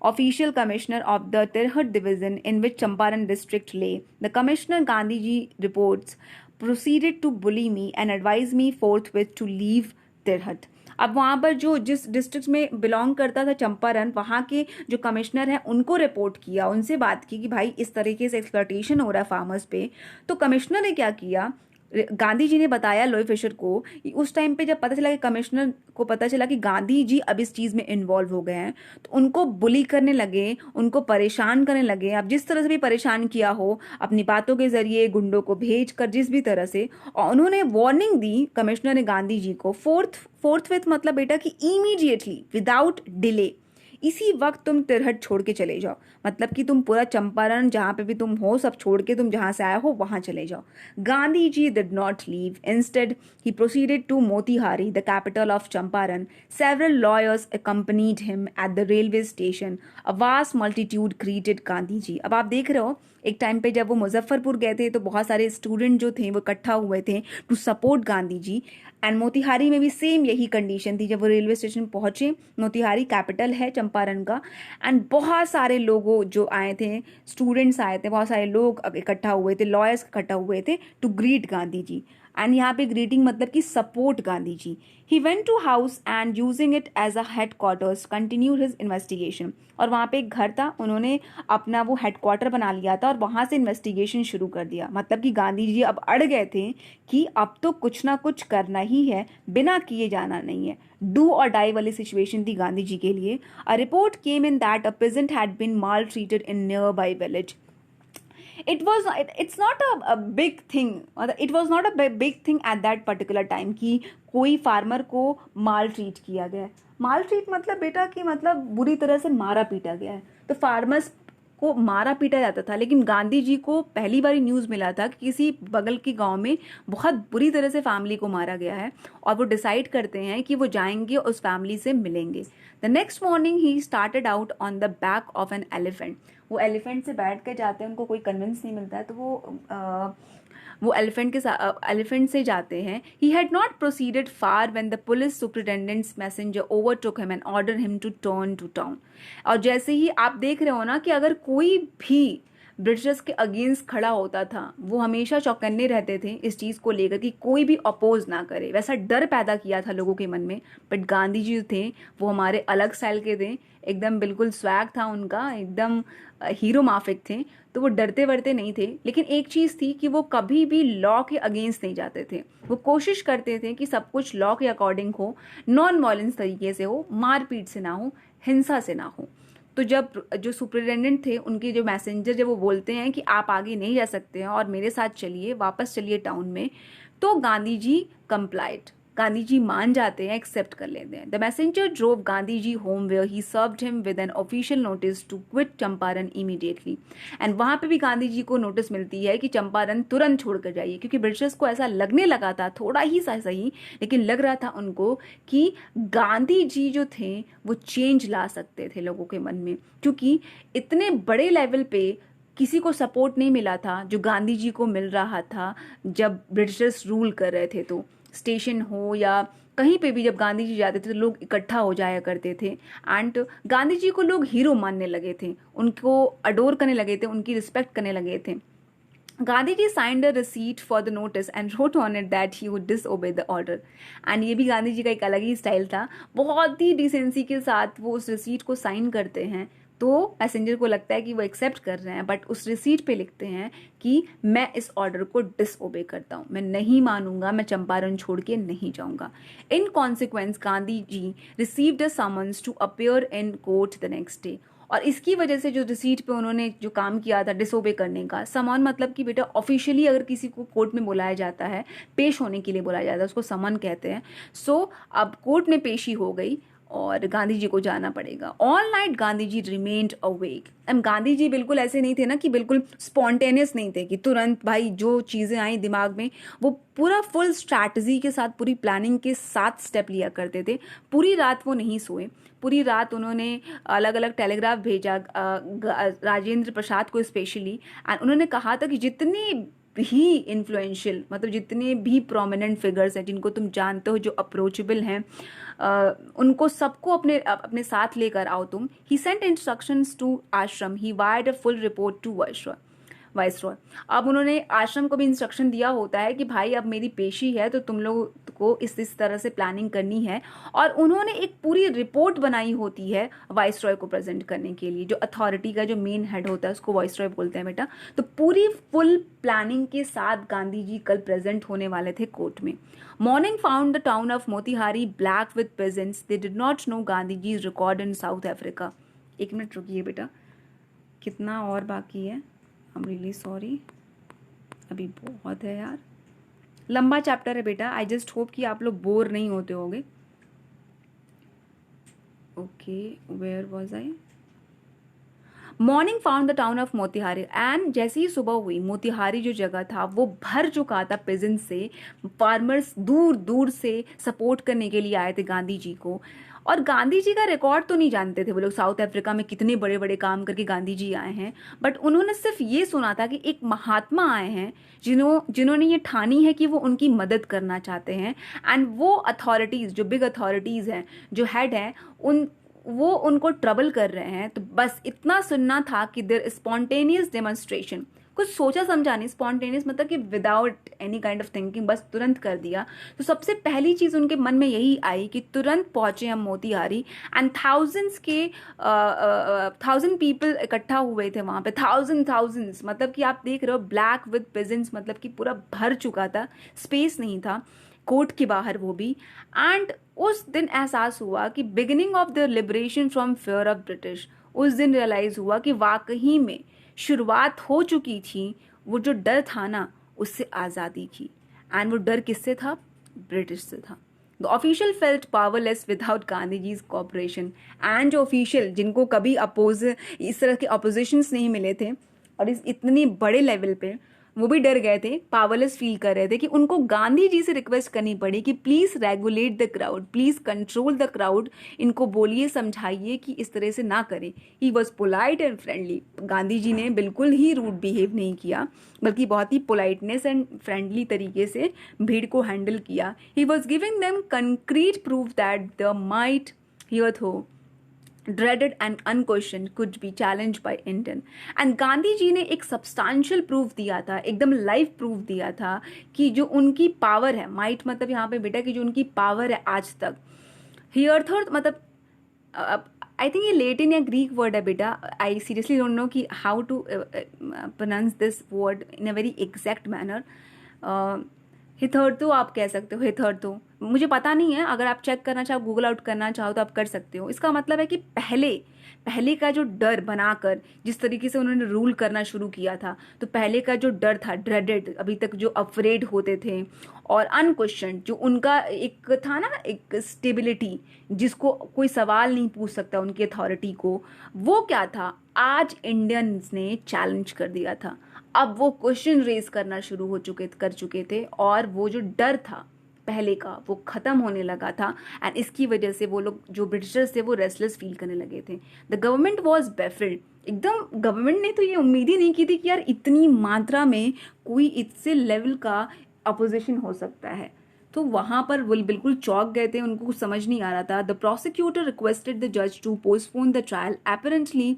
[SPEAKER 1] official commissioner of the Tirhut division in which Champaran district lay. The commissioner, Gandhi ji reports, proceeded to bully me and advised me forthwith to leave Tirhut. अब वहाँ पर जो जिस district में belong करता था चंपारण, वहाँ के जो कमिश्नर हैं उनको रिपोर्ट किया, उनसे बात की कि भाई इस तरीके से एक्सप्लॉयटेशन हो रहा है फार्मर्स पे। तो कमिश्नर ने क्या किया, गांधी जी ने बताया लोई फिशर को। उस टाइम पे जब पता चला कि कमिश्नर को पता चला कि गांधी जी अब इस चीज़ में इन्वॉल्व हो गए हैं, तो उनको बुली करने लगे, उनको परेशान करने लगे। अब जिस तरह से भी परेशान किया हो, अपनी बातों के जरिए, गुंडों को भेज कर, जिस भी तरह से, और उन्होंने वार्निंग दी कमिश्नर ने गांधी जी को। फोर्थ मतलब बेटा कि इमीडिएटली, विदाउट डिले, इसी वक्त तुम तिरहट छोड़ के चले जाओ। मतलब कि तुम पूरा चंपारण जहाँ पे भी तुम हो सब छोड़ के तुम जहाँ से आए हो वहाँ चले जाओ। Gandhi ji did not leave. Instead he proceeded to Motihari, the capital of Champaran. Several lawyers accompanied him at the railway station. A vast multitude greeted Gandhi ji. अब आप देख रहे हो, एक टाइम पे जब वो मुजफ्फरपुर गए थे तो बहुत सारे स्टूडेंट जो थे वो इकट्ठा हुए थे to support Gandhi ji. And Motihari में भी सेम यही कंडीशन थी। जब वो रेलवे स्टेशन पहुंचे, मोतिहारी कैपिटल है चंपारण का, एंड बहुत सारे लोगों जो आए थे, स्टूडेंट्स आए थे, बहुत सारे लोग इकट्ठा हुए थे, लॉयर्स इकट्ठा हुए थे to greet Gandhi ji. And यहाँ पे ग्रीटिंग मतलब कि support Gandhi ji. He went to house and using it as a headquarters continued his investigation. और वहाँ पे एक घर था, उन्होंने अपना वो हेड क्वार्टर बना लिया था और वहाँ से इन्वेस्टिगेशन शुरू कर दिया। मतलब कि गांधी जी अब अड़ गए थे कि अब तो कुछ ना कुछ करना ही है, बिना किए जाना नहीं है। डू और डाई वाली सिचुएशन थी गांधी जी के लिए। A report came in that a peasant had been maltreated in nearby village. It's not a big thing, it was not a big thing at that particular time कि कोई farmer को माल treat किया गया है। माल treat मतलब बेटा कि मतलब बुरी तरह से मारा पीटा गया है। तो फार्मर्स को मारा पीटा जाता था, लेकिन गांधी जी को पहली बार न्यूज़ मिला था कि किसी बगल के गांव में बहुत बुरी तरह से फैमिली को मारा गया है, और वो डिसाइड करते हैं कि वो जाएंगे उस फैमिली से मिलेंगे। The next morning he started out on the back of an elephant. वो एलिफेंट से बैठ कर जाते हैं, उनको कोई कन्विंस नहीं मिलता है, तो वो एलिफेंट से जाते हैं। He had not proceeded far when the police superintendent's messenger overtook him and order him to turn to town. और जैसे ही आप देख रहे हो ना कि अगर कोई भी ब्रिटिशर्स के अगेंस्ट खड़ा होता था, वो हमेशा चौकन्ने रहते थे इस चीज़ को लेकर कि कोई भी अपोज ना करे। वैसा डर पैदा किया था लोगों के मन में। बट गांधी जी थे वो हमारे अलग स्टाइल के थे, एकदम बिल्कुल स्वैग था उनका, एकदम हीरो माफिक थे, तो वो डरते वरते नहीं थे। लेकिन एक चीज़ थी कि वो कभी भी लॉ के अगेंस्ट नहीं जाते थे। वो कोशिश करते थे कि सब कुछ लॉ के अकॉर्डिंग हो, नॉन वायलेंस तरीके से हो, मारपीट से ना हो, हिंसा से ना हो। तो जब जो सुपरिटेंडेंट थे, उनके जो मैसेंजर जब वो बोलते हैं कि आप आगे नहीं जा सकते हैं और मेरे साथ चलिए, वापस चलिए टाउन में, तो गांधी जी कंप्लाइड, गांधी जी मान जाते हैं, एक्सेप्ट कर लेते हैं। The messenger drove Gandhi ji home where he served him with an official notice to quit Champaran immediately. And वहाँ पे भी गांधी जी को नोटिस मिलती है कि चंपारण तुरंत छोड़ कर जाइए, क्योंकि ब्रिटिशर्स को ऐसा लगने लगा था, थोड़ा ही सही, लेकिन लग रहा था उनको कि गांधी जी जो थे वो चेंज ला सकते थे लोगों के मन में, क्योंकि इतने बड़े लेवल पे किसी को सपोर्ट नहीं मिला था जो गांधी जी को मिल रहा था जब ब्रिटिशर्स रूल कर रहे थे। तो स्टेशन हो या कहीं पे भी जब गांधी जी जाते थे तो लोग इकट्ठा हो जाया करते थे एंड गांधी जी को लोग हीरो मानने लगे थे, उनको अडोर करने लगे थे, उनकी रिस्पेक्ट करने लगे थे। Gandhiji signed a receipt for the notice and wrote on it that he would disobey the order. And ये भी गांधी जी का एक अलग ही स्टाइल था, बहुत ही डिसेंसी के साथ वो उस रिसीट को साइन करते हैं। तो पैसेंजर को लगता है कि वो एक्सेप्ट कर रहे हैं, बट उस रिसीट पे लिखते हैं कि मैं इस ऑर्डर को डिसओबे करता हूँ, मैं नहीं मानूंगा, मैं चंपारण छोड़ के नहीं जाऊंगा। In consequence Gandhi ji received a summons to appear in court the next day. और इसकी वजह से जो रिसीट पे उन्होंने जो काम किया था डिसोबे करने का, समन मतलब कि बेटा ऑफिशियली अगर किसी को कोर्ट में बुलाया जाता है, पेश होने के लिए बुलाया जाता है, उसको समन कहते हैं। सो अब कोर्ट में पेशी हो गई और गांधी जी को जाना पड़ेगा। All night Gandhi ji remained awake. And Gandhi ji बिल्कुल ऐसे नहीं थे ना कि बिल्कुल स्पॉन्टेनियस नहीं थे कि तुरंत भाई जो चीज़ें आई दिमाग में वो पूरा फुल स्ट्रैटेजी के साथ, पूरी प्लानिंग के साथ स्टेप लिया करते थे। पूरी रात वो नहीं सोए, पूरी रात उन्होंने अलग अलग टेलीग्राफ भेजा राजेंद्र प्रसाद को स्पेशली, एंड उन्होंने कहा था कि जितनी भी इन्फ्लुएंशियल मतलब जितने भी प्रोमिनेंट फिगर्स हैं जिनको तुम जानते हो जो अप्रोचेबल हैं, उनको सबको अपने अपने साथ लेकर आओ तुम। ही Saint instructions to ashram, he wired a full report to viceroy. अब उन्होंने आश्रम को भी इंस्ट्रक्शन दिया होता है कि भाई अब मेरी पेशी है तो तुम लोग को इस तरह से प्लानिंग करनी है, और उन्होंने एक पूरी रिपोर्ट बनाई होती है वाइसरॉय को प्रेजेंट करने के लिए। जो अथॉरिटी का जो मेन हेड होता है उसको वाइसरॉय बोलते हैं बेटा। तो पूरी फुल प्लानिंग के साथ गांधी जी कल प्रेजेंट होने वाले थे कोर्ट में। Morning found the town of Motihari black with peasants, they did not know Gandhi ji record in South Africa. एक मिनट रुकिए बेटा, कितना और बाकी है, आई एम रियली सॉरी, अभी बहुत है यार, लंबा चैप्टर है बेटा। आई जस्ट होप कि आप लोग बोर नहीं होते होगे। Okay, where was I? Morning found the town of Motihari, and जैसे ही सुबह हुई मोतिहारी जो जगह था वो भर चुका था पेजेंट से। फार्मर्स दूर दूर से सपोर्ट करने के लिए आए थे गांधी जी को। और गांधी जी का रिकॉर्ड तो नहीं जानते थे वो लोग, साउथ अफ्रीका में कितने बड़े बड़े काम करके गांधी जी आए हैं, बट उन्होंने सिर्फ ये सुना था कि एक महात्मा आए हैं जिन्होंने ये ठानी है कि वो उनकी मदद करना चाहते हैं। एंड वो अथॉरिटीज़ जो बिग अथॉरिटीज़ हैं, जो हेड हैं, वो उनको ट्रबल कर रहे हैं। तो बस इतना सुनना था कि देयर स्पॉन्टेनियस डेमोन्स्ट्रेशन, कुछ सोचा समझा नहीं, स्पॉन्टेनियस मतलब कि without any kind of thinking, बस तुरंत कर दिया। तो सबसे पहली चीज़ उनके मन में यही आई कि तुरंत पहुंचे हम मोतिहारी, एंड थाउजेंड पीपल इकट्ठा हुए थे वहाँ पे, थाउजेंड्स, मतलब कि आप देख रहे हो ब्लैक विद पेजेंट्स, मतलब कि पूरा भर चुका था, स्पेस नहीं था कोर्ट के बाहर वो भी। एंड उस दिन एहसास हुआ कि beginning of the liberation from fear of British, उस दिन रियलाइज हुआ कि वाकई में शुरुआत हो चुकी थी, वो जो डर था ना उससे आज़ादी की। एंड वो डर किससे था? ब्रिटिश से था। The official felt powerless without Gandhi ji's cooperation, and जो ऑफिशियल जिनको कभी इस तरह के अपोजिशंस नहीं मिले थे और इस इतनी बड़े लेवल पे, वो भी डर गए थे, पावरलेस फील कर रहे थे कि उनको गांधी जी से रिक्वेस्ट करनी पड़ी कि please regulate the crowd, please control the crowd, इनको बोलिए, समझाइए कि इस तरह से ना करें। He was polite and friendly. Gandhi ji ने बिल्कुल ही रूड बिहेव नहीं किया, बल्कि बहुत ही पोलाइटनेस एंड फ्रेंडली तरीके से भीड़ को हैंडल किया। He was giving them concrete proof that the might hitherto dreaded and unquestioned could be challenged by Indian। एंड गांधी जी ने एक सब्सटैंशियल प्रूफ दिया था, एकदम लाइव प्रूफ दिया था कि जो उनकी पावर है, माइट मतलब यहाँ पे बेटा कि जो उनकी पावर है आज तक, हियर थॉट मतलब आई थिंक ये लेटिन या ग्रीक वर्ड है बेटा, आई सीरियसली डोंट नो कि how to pronounce this word in a very exact manner. Hitherto आप कह सकते हो, हिथर्तो, मुझे पता नहीं है, अगर आप चेक करना चाहो, गूगल आउट करना चाहो तो आप कर सकते हो। इसका मतलब है कि पहले का जो डर बनाकर जिस तरीके से उन्होंने रूल करना शुरू किया था, तो पहले का जो डर था, ड्रेडेड, अभी तक जो अफ्रेड होते थे, और अनक्वेश्चन जो उनका एक था ना, एक स्टेबिलिटी जिसको कोई सवाल नहीं पूछ सकता उनकी अथॉरिटी को, वो क्या था, आज इंडियंस ने चैलेंज कर दिया था। अब वो क्वेश्चन रेज करना शुरू कर चुके थे, और वो जो डर था पहले का वो ख़त्म होने लगा था। एंड इसकी वजह से वो लोग जो ब्रिटिशर्स थे वो रेस्टलेस फील करने लगे थे। द गवर्नमेंट वॉज बेफिल्ड, एकदम गवर्नमेंट ने तो ये उम्मीद ही नहीं की थी कि यार इतनी मात्रा में कोई इससे लेवल का अपोजिशन हो सकता है। तो वहां पर वो बिल्कुल चौंक गए थे, उनको कुछ समझ नहीं आ रहा था. द प्रोसिक्यूटर रिक्वेस्टेड द जज to postpone the trial. Apparently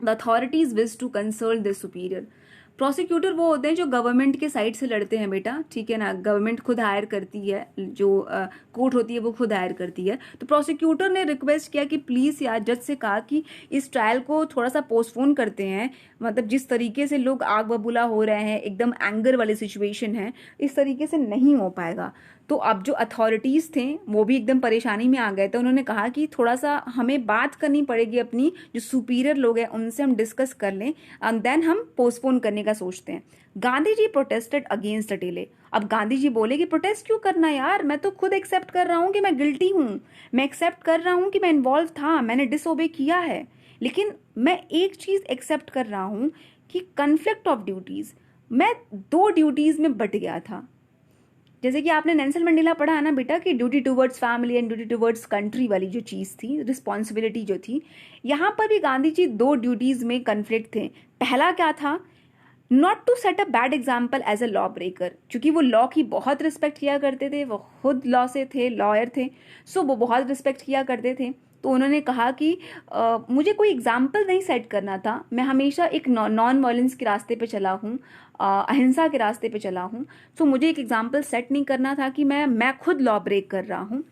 [SPEAKER 1] the authorities wish to consult the superior. Prosecutor वो होते हैं जो गवर्नमेंट के साइड से लड़ते हैं बेटा, ठीक है ना. गवर्नमेंट खुद हायर करती है, जो कोर्ट होती है वो खुद हायर करती है. तो प्रोसिक्यूटर ने रिक्वेस्ट किया कि प्लीज़ यार, जज से कहा कि इस ट्रायल को थोड़ा सा पोस्टपोन करते हैं. मतलब जिस तरीके से लोग आग बबूला हो रहे हैं, एकदम एंगर वाली सिचुएशन है, इस तरीके से नहीं हो पाएगा. तो अब जो अथॉरिटीज़ थे वो भी एकदम परेशानी में आ गए थे. उन्होंने कहा कि थोड़ा सा हमें बात करनी पड़ेगी, अपनी जो सुपीरियर लोग हैं उनसे हम डिस्कस कर लें एंड देन हम पोस्टपोन करने का सोचते हैं. Gandhi ji protested against the delay. अब गांधी जी बोले कि प्रोटेस्ट क्यों करना यार, मैं तो खुद एक्सेप्ट कर रहा हूँ कि मैं गिल्टी हूँ, मैं एक्सेप्ट कर रहा हूँ कि मैं इन्वॉल्व था, मैंने डिसओबे किया है, लेकिन मैं एक चीज़ एक्सेप्ट कर रहा हूँ कि कन्फ्लिक्ट ऑफ ड्यूटीज़, मैं 2 ड्यूटीज़ में बट गया था. जैसे कि आपने नेल्सन मंडेला पढ़ा है ना बेटा, कि duty towards family and duty towards country वाली जो चीज़ थी, रिस्पॉन्सिबिलिटी जो थी, यहाँ पर भी गांधी जी 2 ड्यूटीज़ में कन्फ्लिक्ट थे. पहला क्या था, not to set a bad example as a law breaker, क्योंकि वो लॉ की बहुत रिस्पेक्ट किया करते थे, वो खुद लॉ से थे, लॉयर थे, सो वो बहुत रिस्पेक्ट किया करते थे. तो उन्होंने कहा कि मुझे कोई एग्जाम्पल नहीं सेट करना था, मैं हमेशा एक नॉन वायलेंस के रास्ते पे चला हूँ, अहिंसा के रास्ते पे चला हूँ. सो मुझे एक एग्जाम्पल सेट नहीं करना था कि मैं खुद लॉ ब्रेक कर रहा हूँ.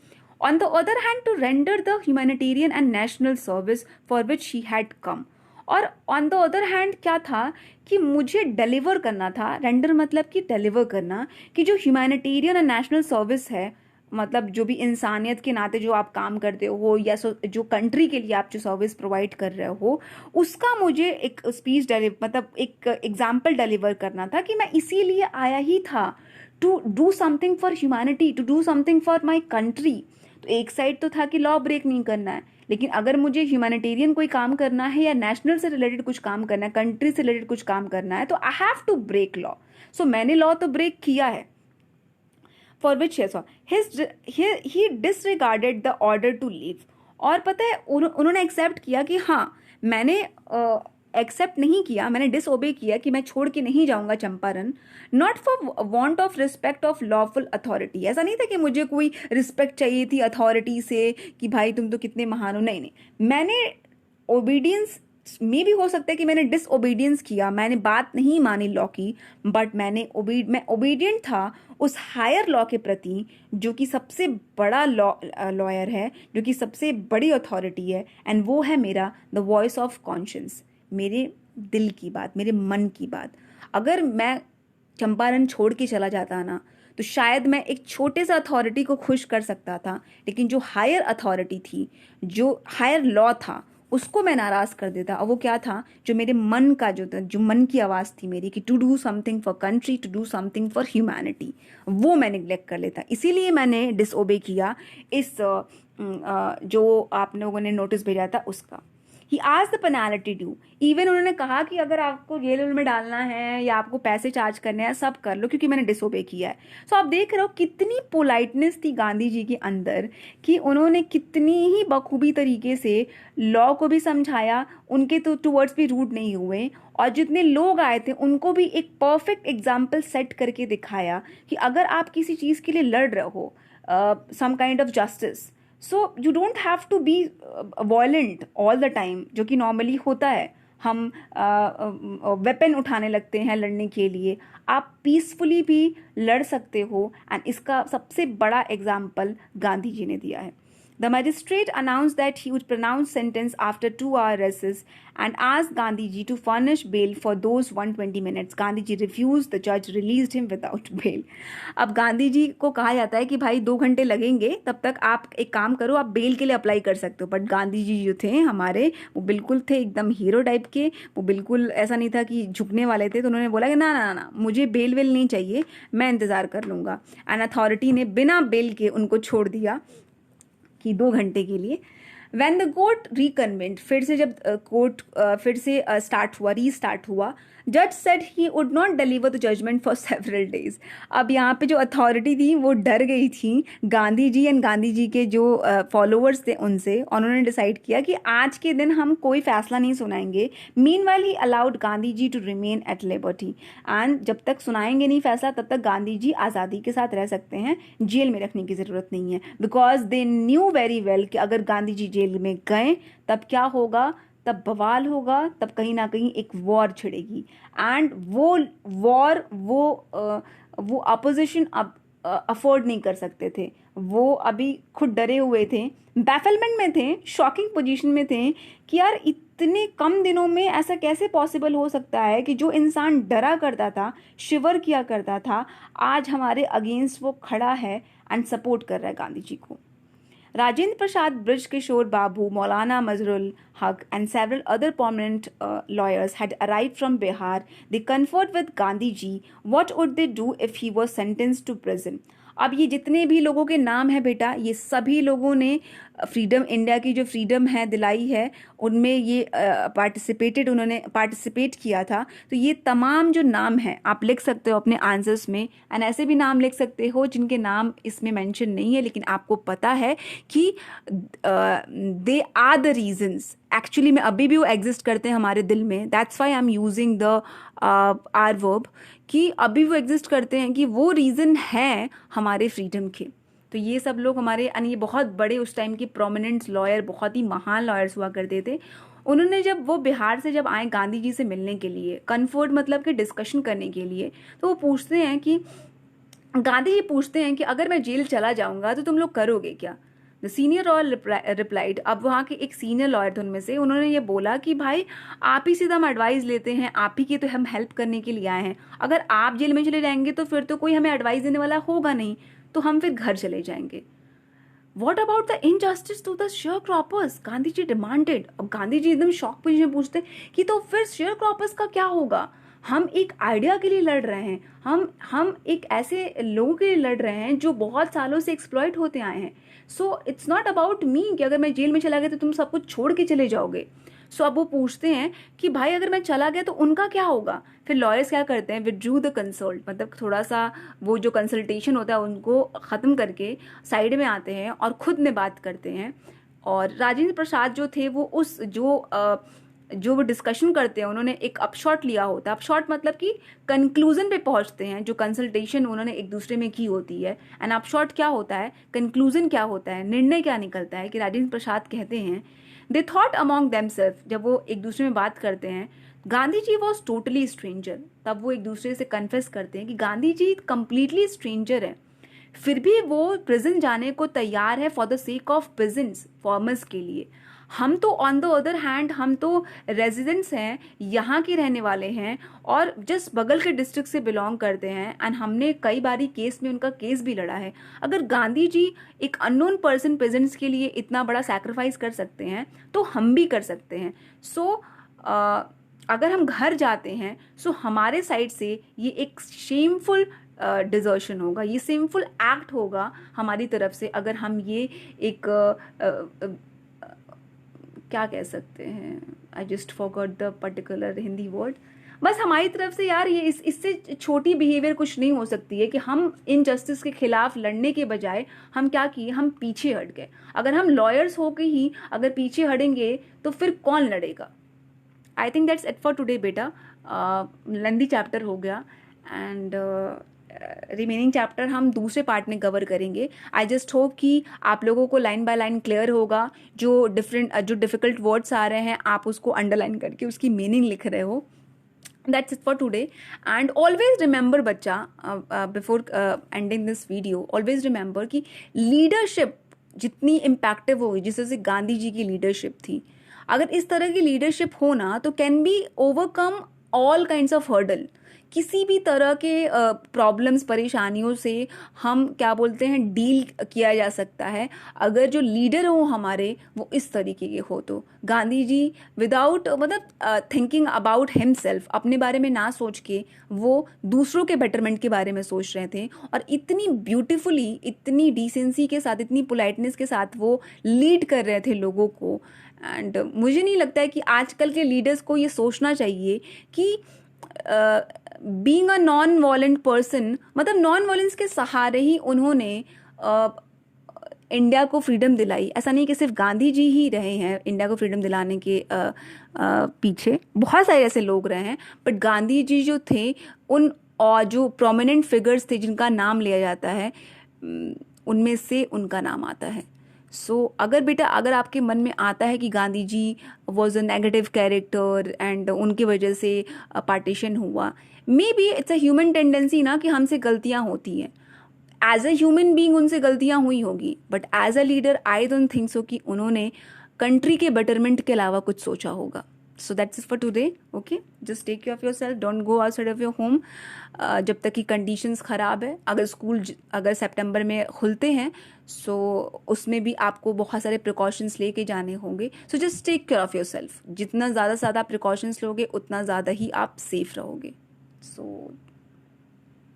[SPEAKER 1] On the other hand, to render the humanitarian and national service for which he had come. और ऑन द अदर हैंड क्या था कि मुझे डिलीवर करना था, रेंडर मतलब कि डिलीवर करना, कि जो ह्यूमैनिटेरियन एंड नेशनल सर्विस है, मतलब जो भी इंसानियत के नाते जो आप काम करते हो, या जो कंट्री के लिए आप जो सर्विस प्रोवाइड कर रहे हो, उसका मुझे एक स्पीच मतलब एक एग्जाम्पल डिलीवर करना था, कि मैं इसीलिए आया ही था, to do something for humanity, to do something for my country. तो एक साइड तो था कि लॉ ब्रेक नहीं करना है, लेकिन अगर मुझे ह्यूमैनिटेरियन कोई काम करना है या नेशनल से रिलेटेड कुछ काम करना है, कंट्री से रिलेटेड कुछ काम करना है, तो I have to break law. So मैंने लॉ तो ब्रेक किया है. For which he disregarded the order to leave. और पता है उन्होंने एक्सेप्ट किया कि हाँ, मैंने एक्सेप्ट नहीं किया, मैंने डिसओबे किया कि मैं छोड़ के नहीं जाऊंगा Champaran, not for want of respect of lawful authority. ऐसा नहीं था कि मुझे कोई रिस्पेक्ट चाहिए थी अथॉरिटी से कि भाई तुम तो कितने महान हो, नहीं नहीं, मैंने ओबीडियंस में भी हो सकता है कि मैंने डिसओबीडियंस किया, मैंने बात नहीं मानी लॉ की, बट मैं ओबीडियंट था उस हायर लॉ के प्रति, जो कि सबसे बड़ा लॉयर है, जो कि सबसे बड़ी अथॉरिटी है, एंड वो है मेरा द वॉइस ऑफ कॉन्शियंस, मेरे दिल की बात, मेरे मन की बात. अगर मैं चंपारण छोड़ के चला जाता ना, तो शायद मैं एक छोटे सा अथॉरिटी को खुश कर सकता था, लेकिन जो हायर अथॉरिटी थी, जो हायर लॉ था, उसको मैं नाराज कर देता. और वो क्या था, जो मेरे मन का जो मन की आवाज़ थी मेरी, कि to do something for country, to do something for humanity, वो मैं निग्लेक्ट कर लेता. इसीलिए मैंने डिसओबे किया इस जो आप लोगों ने नोटिस भेजा था उसका. ही आज द पेनाल्टी ड्यू. इवन उन्होंने कहा कि अगर आपको जेल में डालना है या आपको पैसे चार्ज करने हैं, सब कर लो, क्योंकि मैंने डिसओबे किया है. सो आप देख रहे हो कितनी पोलाइटनेस थी गांधी जी के अंदर, कि उन्होंने कितनी ही बखूबी तरीके से लॉ को भी समझाया, उनके तो टूवर्ड्स भी रूड नहीं हुए, और जितने लोग आए थे उनको भी एक परफेक्ट एग्जाम्पल सेट करके दिखाया कि अगर आप किसी चीज़ के लिए लड़ रहे हो, some kind of justice, so you don't have to be violent all the time, जो कि नॉर्मली होता है. हम वेपन उठाने लगते हैं लड़ने के लिए, आप पीसफुली भी लड़ सकते हो, एंड इसका सबसे बड़ा एग्जाम्पल गांधी जी ने दिया है. The magistrate announced that he would pronounce sentence after 2-hour recess and asked Gandhi ji to furnish bail for those 120 minutes. Gandhi ji refused. The judge released him without bail. अब गांधी जी को कहा जाता है कि भाई 2 घंटे लगेंगे, तब तक आप एक काम करो, आप बेल के लिए अप्लाई कर सकते हो. बट गांधी जी जो थे हमारे, वो बिल्कुल थे एकदम हीरो टाइप के, वो बिल्कुल ऐसा नहीं था कि झुकने वाले थे. तो उन्होंने बोला कि ना ना ना, मुझे बेल वेल नहीं चाहिए, मैं इंतज़ार कर लूँगा. एंड अथॉरिटी ने बिना बेल के उनको छोड़ दिया कि 2 घंटे के लिए. When the court reconvened, फिर से जब कोर्ट फिर से रीस्टार्ट हुआ, जज said he would not deliver the judgement for several days. अब यहाँ पे जो अथॉरिटी थी वो डर गई थी गांधी जी एंड गांधी जी के जो फॉलोअर्स थे उनसे, और उन्होंने डिसाइड किया कि आज के दिन हम कोई फैसला नहीं सुनाएंगे। Meanwhile he allowed Gandhi ji to remain at liberty, and जब तक सुनाएंगे नहीं फैसला तब तक गांधी जी आज़ादी के साथ रह सकते हैं, जेल में रखने की ज़रूरत नहीं है। Because they knew very well कि अगर गांधी जी जेल में गए तब क्या होगा, तब बवाल होगा, तब कहीं ना कहीं एक वॉर छिड़ेगी, एंड वो वॉर वो अपोजिशन अब अफोर्ड नहीं कर सकते थे। वो अभी खुद डरे हुए थे, बैफलमेंट में थे, शॉकिंग पोजीशन में थे कि यार इतने कम दिनों में ऐसा कैसे पॉसिबल हो सकता है कि जो इंसान डरा करता था, शिवर किया करता था, आज हमारे अगेंस्ट वो खड़ा है एंड सपोर्ट कर रहा है गांधी जी को। Rajendra Prasad, Brij Kishore Babu, Maulana Mazharul Haq, and several other prominent lawyers had arrived from Bihar. They conferred with Gandhi ji. What would they do if he was sentenced to prison? अब ये जितने भी लोगों के नाम है बेटा, ये सभी लोगों ने फ्रीडम, इंडिया की जो फ्रीडम है दिलाई है, उनमें ये उन्होंने पार्टिसिपेट किया था। तो ये तमाम जो नाम है आप लिख सकते हो अपने आंसर्स में, एंड ऐसे भी नाम लिख सकते हो जिनके नाम इसमें मेंशन नहीं है लेकिन आपको पता है कि they are the reasons, actually में अभी भी वो एग्जिस्ट करते हैं हमारे दिल में। That's why I am using the are verb, कि अभी वो एग्जिस्ट करते हैं, कि वो रीज़न है हमारे फ्रीडम के। तो ये सब लोग हमारे, यानी ये बहुत बड़े उस टाइम के प्रोमिनेंट लॉयर, बहुत ही महान लॉयर्स हुआ करते थे। उन्होंने जब वो बिहार से जब आए गांधी जी से मिलने के लिए, कन्फर्ट मतलब कि डिस्कशन करने के लिए, तो वो पूछते हैं कि गांधी जी पूछते हैं कि अगर मैं जेल चला जाऊंगा तो तुम लोग करोगे क्या? द सीनियर लॉयर रिप्लाइड, अब वहाँ के एक सीनियर लॉयर थे उनमें से, उन्होंने ये बोला कि भाई आप ही से हम एडवाइस लेते हैं, आप ही की तो हम हेल्प करने के लिए आए हैं। अगर आप जेल में चले जाएंगे तो फिर तो कोई हमें एडवाइस देने वाला होगा नहीं, तो हम फिर घर चले जाएंगे। What about the injustice to the sharecroppers, Gandhi ji demanded. अब गांधी जी एकदम शॉक पोजीशन में पूछते कि तो फिर शेयर क्रॉपर्स का क्या होगा? हम एक आइडिया के लिए लड़ रहे हैं, हम एक ऐसे लोगों के लिए लड़ रहे हैं जो बहुत सालों से एक्सप्लॉइट होते आए हैं। So it's not about me कि अगर मैं जेल में चला गया तो तुम सब कुछ छोड़ के चले जाओगे। सो अब वो पूछते हैं कि भाई अगर मैं चला गया तो उनका क्या होगा? फिर लॉयर्स क्या करते हैं, विड्रू द कंसल्ट, मतलब थोड़ा सा वो जो कंसल्टेशन होता है उनको ख़त्म करके साइड में आते हैं और खुद में बात करते हैं। और राजेंद्र प्रसाद जो थे वो उस जो वो डिस्कशन करते हैं, उन्होंने एक अपशॉट लिया होता है। अपशॉट मतलब कि कंक्लूजन पे पहुंचते हैं, जो कंसल्टेशन उन्होंने एक दूसरे में की होती है। एंड अपशॉट क्या होता है, कंक्लूजन क्या होता है, निर्णय क्या निकलता है, कि राजेंद्र प्रसाद कहते हैं दे थॉट अमॉन्ग देमसेल्फ, जब वो एक दूसरे में बात करते हैं, Gandhi ji was totally stranger. तब वो एक दूसरे से कन्फेस करते हैं कि गांधी जी कंप्लीटली स्ट्रेंजर है, फिर भी वो प्रिजन जाने को तैयार है for the sake of peasants, farmers के लिए। हम तो ऑन द अदर हैंड, हम तो रेजिडेंट्स हैं, यहाँ के रहने वाले हैं और जस्ट बगल के डिस्ट्रिक्ट से बिलोंग करते हैं, एंड हमने कई बारी केस में उनका केस भी लड़ा है। अगर गांधी जी एक अननोन पर्सन पेजेंट्स के लिए इतना बड़ा सैक्रिफाइस कर सकते हैं तो हम भी कर सकते हैं। सो अगर हम घर जाते हैं सो हमारे साइड से ये एक शेमफुल डिजर्शन होगा, ये शेमफुल एक्ट होगा हमारी तरफ से, अगर हम ये एक क्या कह सकते हैं, I just forgot the particular Hindi word. बस हमारी तरफ से यार ये इससे छोटी बिहेवियर कुछ नहीं हो सकती है कि हम इनजस्टिस के खिलाफ लड़ने के बजाय हम क्या किए, हम पीछे हट गए। अगर हम लॉयर्स होकर ही अगर पीछे हटेंगे तो फिर कौन लड़ेगा? I think that's it for today बेटा। लेंथी चैप्टर हो गया, एंड रिमेनिंग चैप्टर हम दूसरे पार्ट में कवर करेंगे। आई जस्ट होप कि आप लोगों को लाइन बाय लाइन क्लियर होगा। जो डिफिकल्ट वर्ड्स आ रहे हैं आप उसको अंडरलाइन करके उसकी मीनिंग लिख रहे हो। That's it for today, and always remember बच्चा, before ending this video, always remember कि लीडरशिप जितनी इम्पैक्टिव होगी, जिस तरह से गांधी जी की लीडरशिप थी, अगर इस तरह की लीडरशिप हो ना तो can be overcome all kinds of hurdle. किसी भी तरह के प्रॉब्लम्स, परेशानियों से हम क्या बोलते हैं, डील किया जा सकता है अगर जो लीडर हो हमारे वो इस तरीके के हो। तो गांधी जी विदाउट मतलब थिंकिंग अबाउट हिमसेल्फ, अपने बारे में ना सोच के वो दूसरों के बेटरमेंट के बारे में सोच रहे थे, और इतनी ब्यूटीफुली, इतनी डिसेंसी के साथ, इतनी पोलाइटनेस के साथ वो लीड कर रहे थे लोगों को। एंड मुझे नहीं लगता है कि आजकल के लीडर्स को ये सोचना चाहिए कि बीइंग अ नॉन वॉलेंट पर्सन, मतलब नॉन वॉलेंस के सहारे ही उन्होंने इंडिया को फ्रीडम दिलाई। ऐसा नहीं कि सिर्फ गांधी जी ही रहे हैं इंडिया को फ्रीडम दिलाने के पीछे, बहुत सारे ऐसे लोग रहे हैं, बट गांधी जी जो थे उन, और जो प्रोमिनेंट फिगर्स थे जिनका नाम लिया जाता है, उनमें से उनका नाम आता है। अगर बेटा, अगर आपके मन में आता है कि Gandhi ji was a negative character and उनकी वजह से पार्टीशन हुआ, maybe it's a human tendency ना कि हमसे गलतियां होती हैं। एज अ ह्यूमन बीइंग उनसे गलतियां हुई होगी, but as a leader I don't think so कि उन्होंने कंट्री के बेटरमेंट के अलावा कुछ सोचा होगा। So that's it for today. Okay, just take care of yourself, don't go outside of your home जब तक कि कंडीशंस ख़राब है। अगर स्कूल अगर सितंबर में खुलते हैं, सो उसमें भी आपको बहुत सारे प्रिकॉशंस लेके जाने होंगे। So just take care of yourself, जितना ज़्यादा से ज़्यादा प्रिकॉशंस लोगे उतना ज़्यादा ही आप सेफ रहोगे। So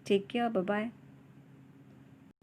[SPEAKER 1] take care, bye bye.